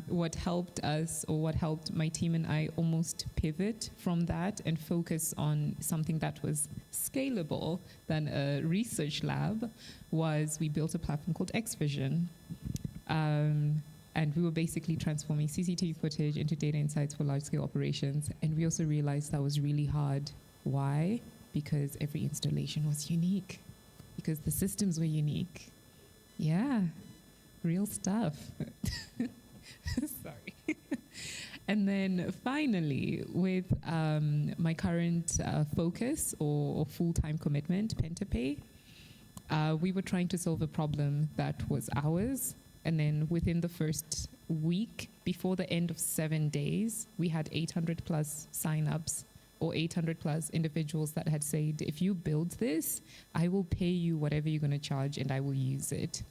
S10: what helped us, or what helped my team and I almost pivot from that and focus on something that was scalable than a research lab, was we built a platform called XVision. And we were basically transforming CCTV footage into data insights for large-scale operations. And we also realized that was really hard. Why? Because every installation was unique. Because the systems were unique. Yeah, real stuff. Sorry. And then finally, with my current focus or full-time commitment, Pentapay, we were trying to solve a problem that was ours. And then within the first week, before the end of 7 days, we had 800 plus signups or 800 plus individuals that had said, if you build this, I will pay you whatever you're going to charge and I will use it.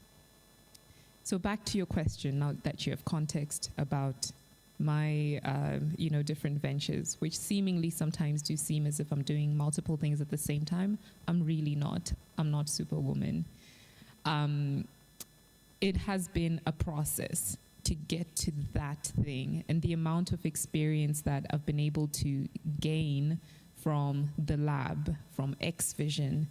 S10: So back to your question, now that you have context about my different ventures, which seemingly sometimes do seem as if I'm doing multiple things at the same time. I'm really not. I'm not Superwoman. It has been a process to get to that thing, and the amount of experience that I've been able to gain from the lab, from X-Vision,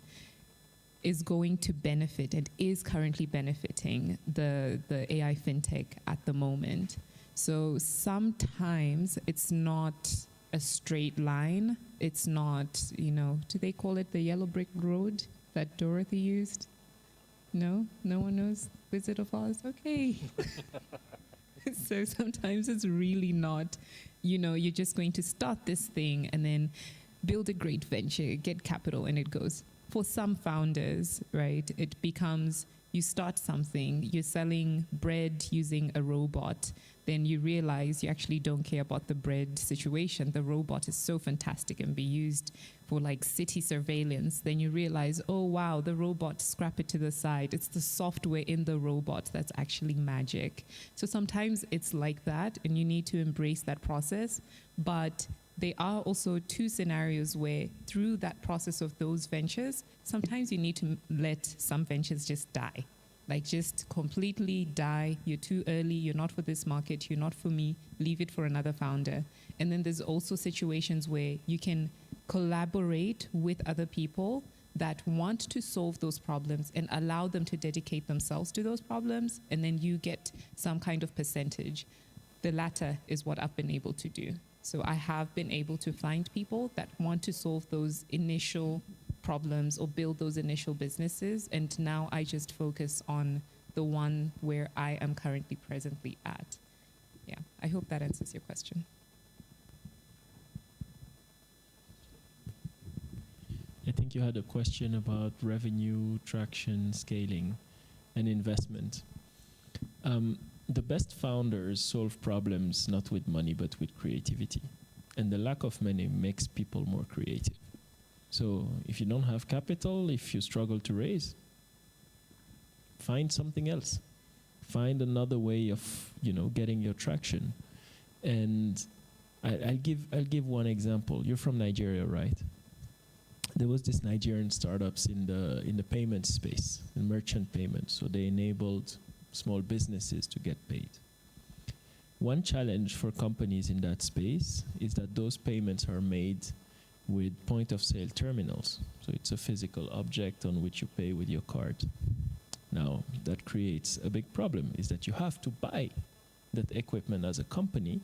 S10: is going to benefit and is currently benefiting the AI fintech at the moment. So sometimes it's not a straight line. It's not, do they call it the yellow brick road that Dorothy used? No? No one knows Wizard of Oz? Okay. So sometimes it's really not, you're just going to start this thing and then build a great venture, get capital, and it goes. For some founders, right, it becomes you start something, you're selling bread using a robot, then you realize you actually don't care about the bread situation. The robot is so fantastic and be used for like city surveillance. Then you realize, oh wow, the robot, scrap it to the side. It's the software in the robot that's actually magic. So sometimes it's like that and you need to embrace that process. But there are also two scenarios where through that process of those ventures, sometimes you need to let some ventures just die. Like just completely die. You're too early, you're not for this market, you're not for me, leave it for another founder. And then there's also situations where you can collaborate with other people that want to solve those problems and allow them to dedicate themselves to those problems, and then you get some kind of percentage. The latter is what I've been able to do. So I have been able to find people that want to solve those initial problems or build those initial businesses, and now I just focus on the one where I am currently presently at. Yeah, I hope that answers your question.
S11: I think you had a question about revenue, traction, scaling, and investment. The best founders solve problems not with money, but with creativity. And the lack of money makes people more creative. So if you don't have capital, if you struggle to raise, find something else. Find another way of, getting your traction. And I'll give one example. You're from Nigeria, right? There was this Nigerian startups in the payment space, in merchant payments. So they enabled small businesses to get paid. One challenge for companies in that space is that those payments are made with point-of-sale terminals. So it's a physical object on which you pay with your card. Now, that creates a big problem, is that you have to buy that equipment as a company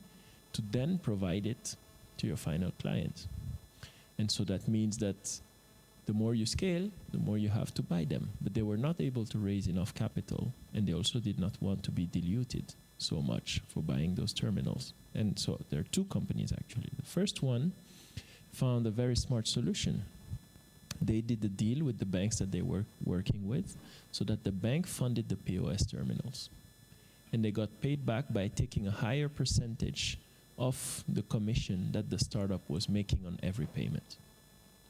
S11: to then provide it to your final client. And so that means that the more you scale, the more you have to buy them. But they were not able to raise enough capital, and they also did not want to be diluted so much for buying those terminals. And so there are two companies, actually. The first one found a very smart solution. They did a deal with the banks that they were working with so that the bank funded the POS terminals. And they got paid back by taking a higher percentage of the commission that the startup was making on every payment.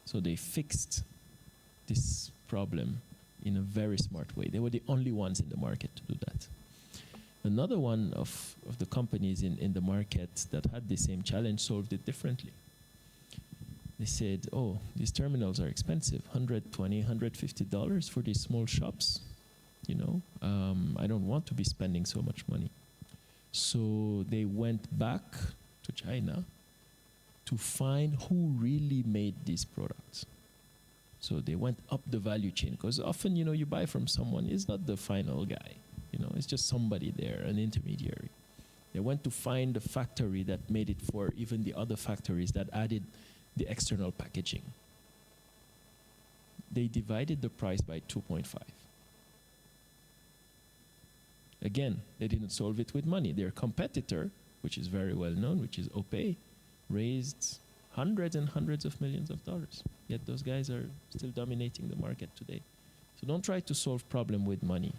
S11: So they fixed this problem in a very smart way. They were the only ones in the market to do that. Another one of the companies in the market that had the same challenge solved it differently. They said, oh, these terminals are expensive, $120, $150 for these small shops. I don't want to be spending so much money. So they went back to China to find who really made these products. So they went up the value chain, because often, you buy from someone, he's not the final guy. It's just somebody there, an intermediary. They went to find the factory that made it for even the other factories that added the external packaging. They divided the price by 2.5. Again, they didn't solve it with money. Their competitor, which is very well known, which is Opay, raised hundreds and hundreds of millions of dollars. Yet those guys are still dominating the market today. So don't try to solve problem with money.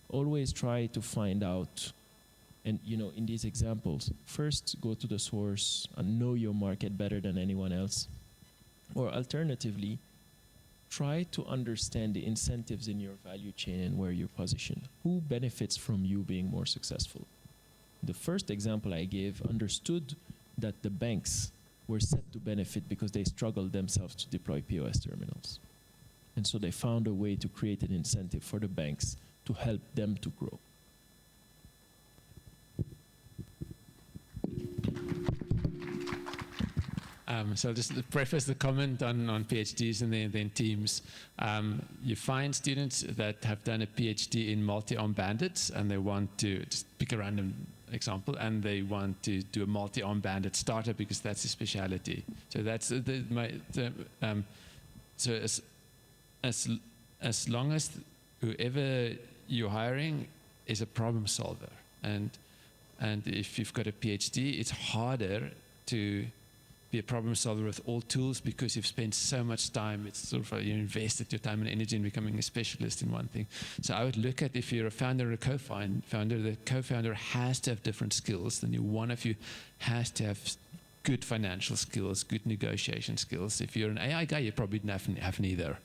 S11: Always try to find out, and in these examples, first go to the source and know your market better than anyone else. Or alternatively, try to understand the incentives in your value chain and where you're positioned. Who benefits from you being more successful? The first example I gave understood that the banks were set to benefit because they struggled themselves to deploy POS terminals. And so they found a way to create an incentive for the banks to help them to grow.
S8: So I'll just preface the comment on PhDs and then teams. You find students that have done a PhD in multi-arm bandits, and they want to just pick a random example, and they want to do a multi-arm bandit startup because that's his specialty. So that's so as long as whoever you're hiring is a problem solver, and if you've got a PhD, it's harder to be a problem solver with all tools because you've spent so much time. It's sort of you invested your time and energy in becoming a specialist in one thing. So I would look at, if you're a founder or a co-founder, the co-founder has to have different skills. Then one of you has to have good financial skills, good negotiation skills. If you're an AI guy, you probably don't have neither.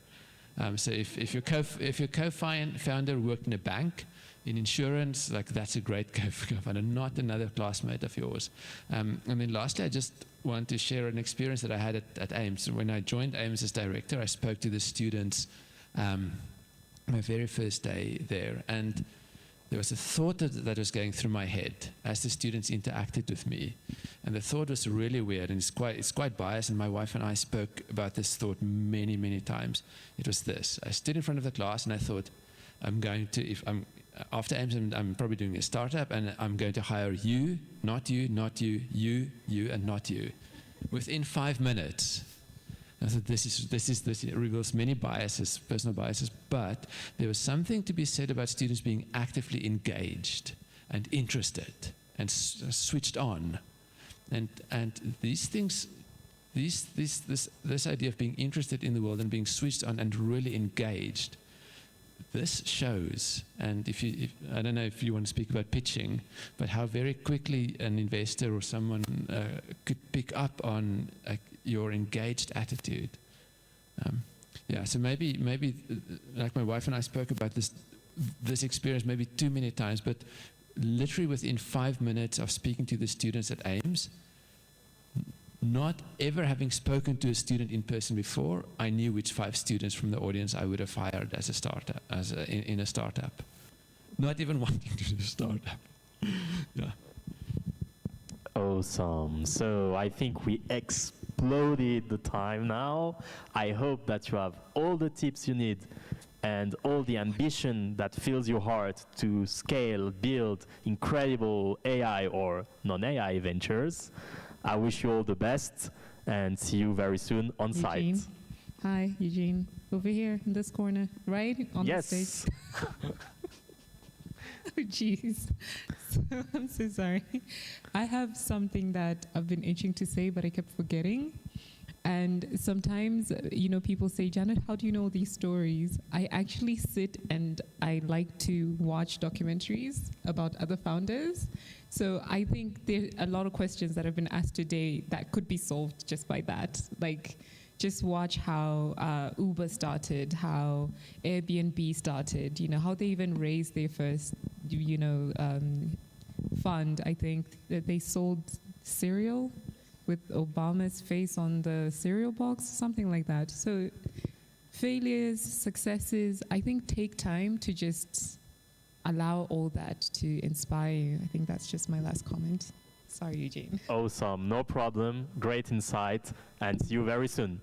S8: So if your co-founder worked in a bank, in insurance, that's a great co-founder, not another classmate of yours. And then lastly, I just want to share an experience that I had at Ames. When I joined Ames as director, I spoke to the students my very first day there, and there was a thought that was going through my head as the students interacted with me. And the thought was really weird, and it's quite biased, and my wife and I spoke about this thought many, many times. It was this: I stood in front of the class and I thought, after Ames, I'm probably doing a startup, and I'm going to hire you, not you, not you, you, and not you. Within 5 minutes, I thought this reveals many biases, personal biases, but there was something to be said about students being actively engaged and interested and switched on, and these things, this idea of being interested in the world and being switched on and really engaged. This shows, and I don't know if you want to speak about pitching, but how very quickly an investor or someone could pick up on your engaged attitude. So maybe like my wife and I spoke about this experience maybe too many times, but literally within 5 minutes of speaking to the students at Ames, not ever having spoken to a student in person before, I knew which 5 students from the audience I would have hired as a startup, in a startup. Not even wanting to do a startup. Yeah.
S1: Awesome. So I think we exploded the time now. I hope that you have all the tips you need and all the ambition that fills your heart to scale, build incredible AI or non-AI ventures. I wish you all the best and see you very soon on
S10: Eugene.
S1: site.
S10: Hi, Eugene. Over here in this corner, right? On
S1: yes.
S10: the stage. Oh, jeez. I'm so sorry. I have something that I've been itching to say, but I kept forgetting. And sometimes, people say, Janet, how do you know these stories? I actually sit and I like to watch documentaries about other founders. So I think there are a lot of questions that have been asked today that could be solved just by that. Like, just watch how Uber started, how Airbnb started, how they even raised their first, fund. I think that they sold cereal with Obama's face on the cereal box, something like that. So failures, successes, I think take time to just allow all that to inspire you. I think that's just my last comment. Sorry, Eugene.
S1: Awesome, no problem. Great insight, and see you very soon.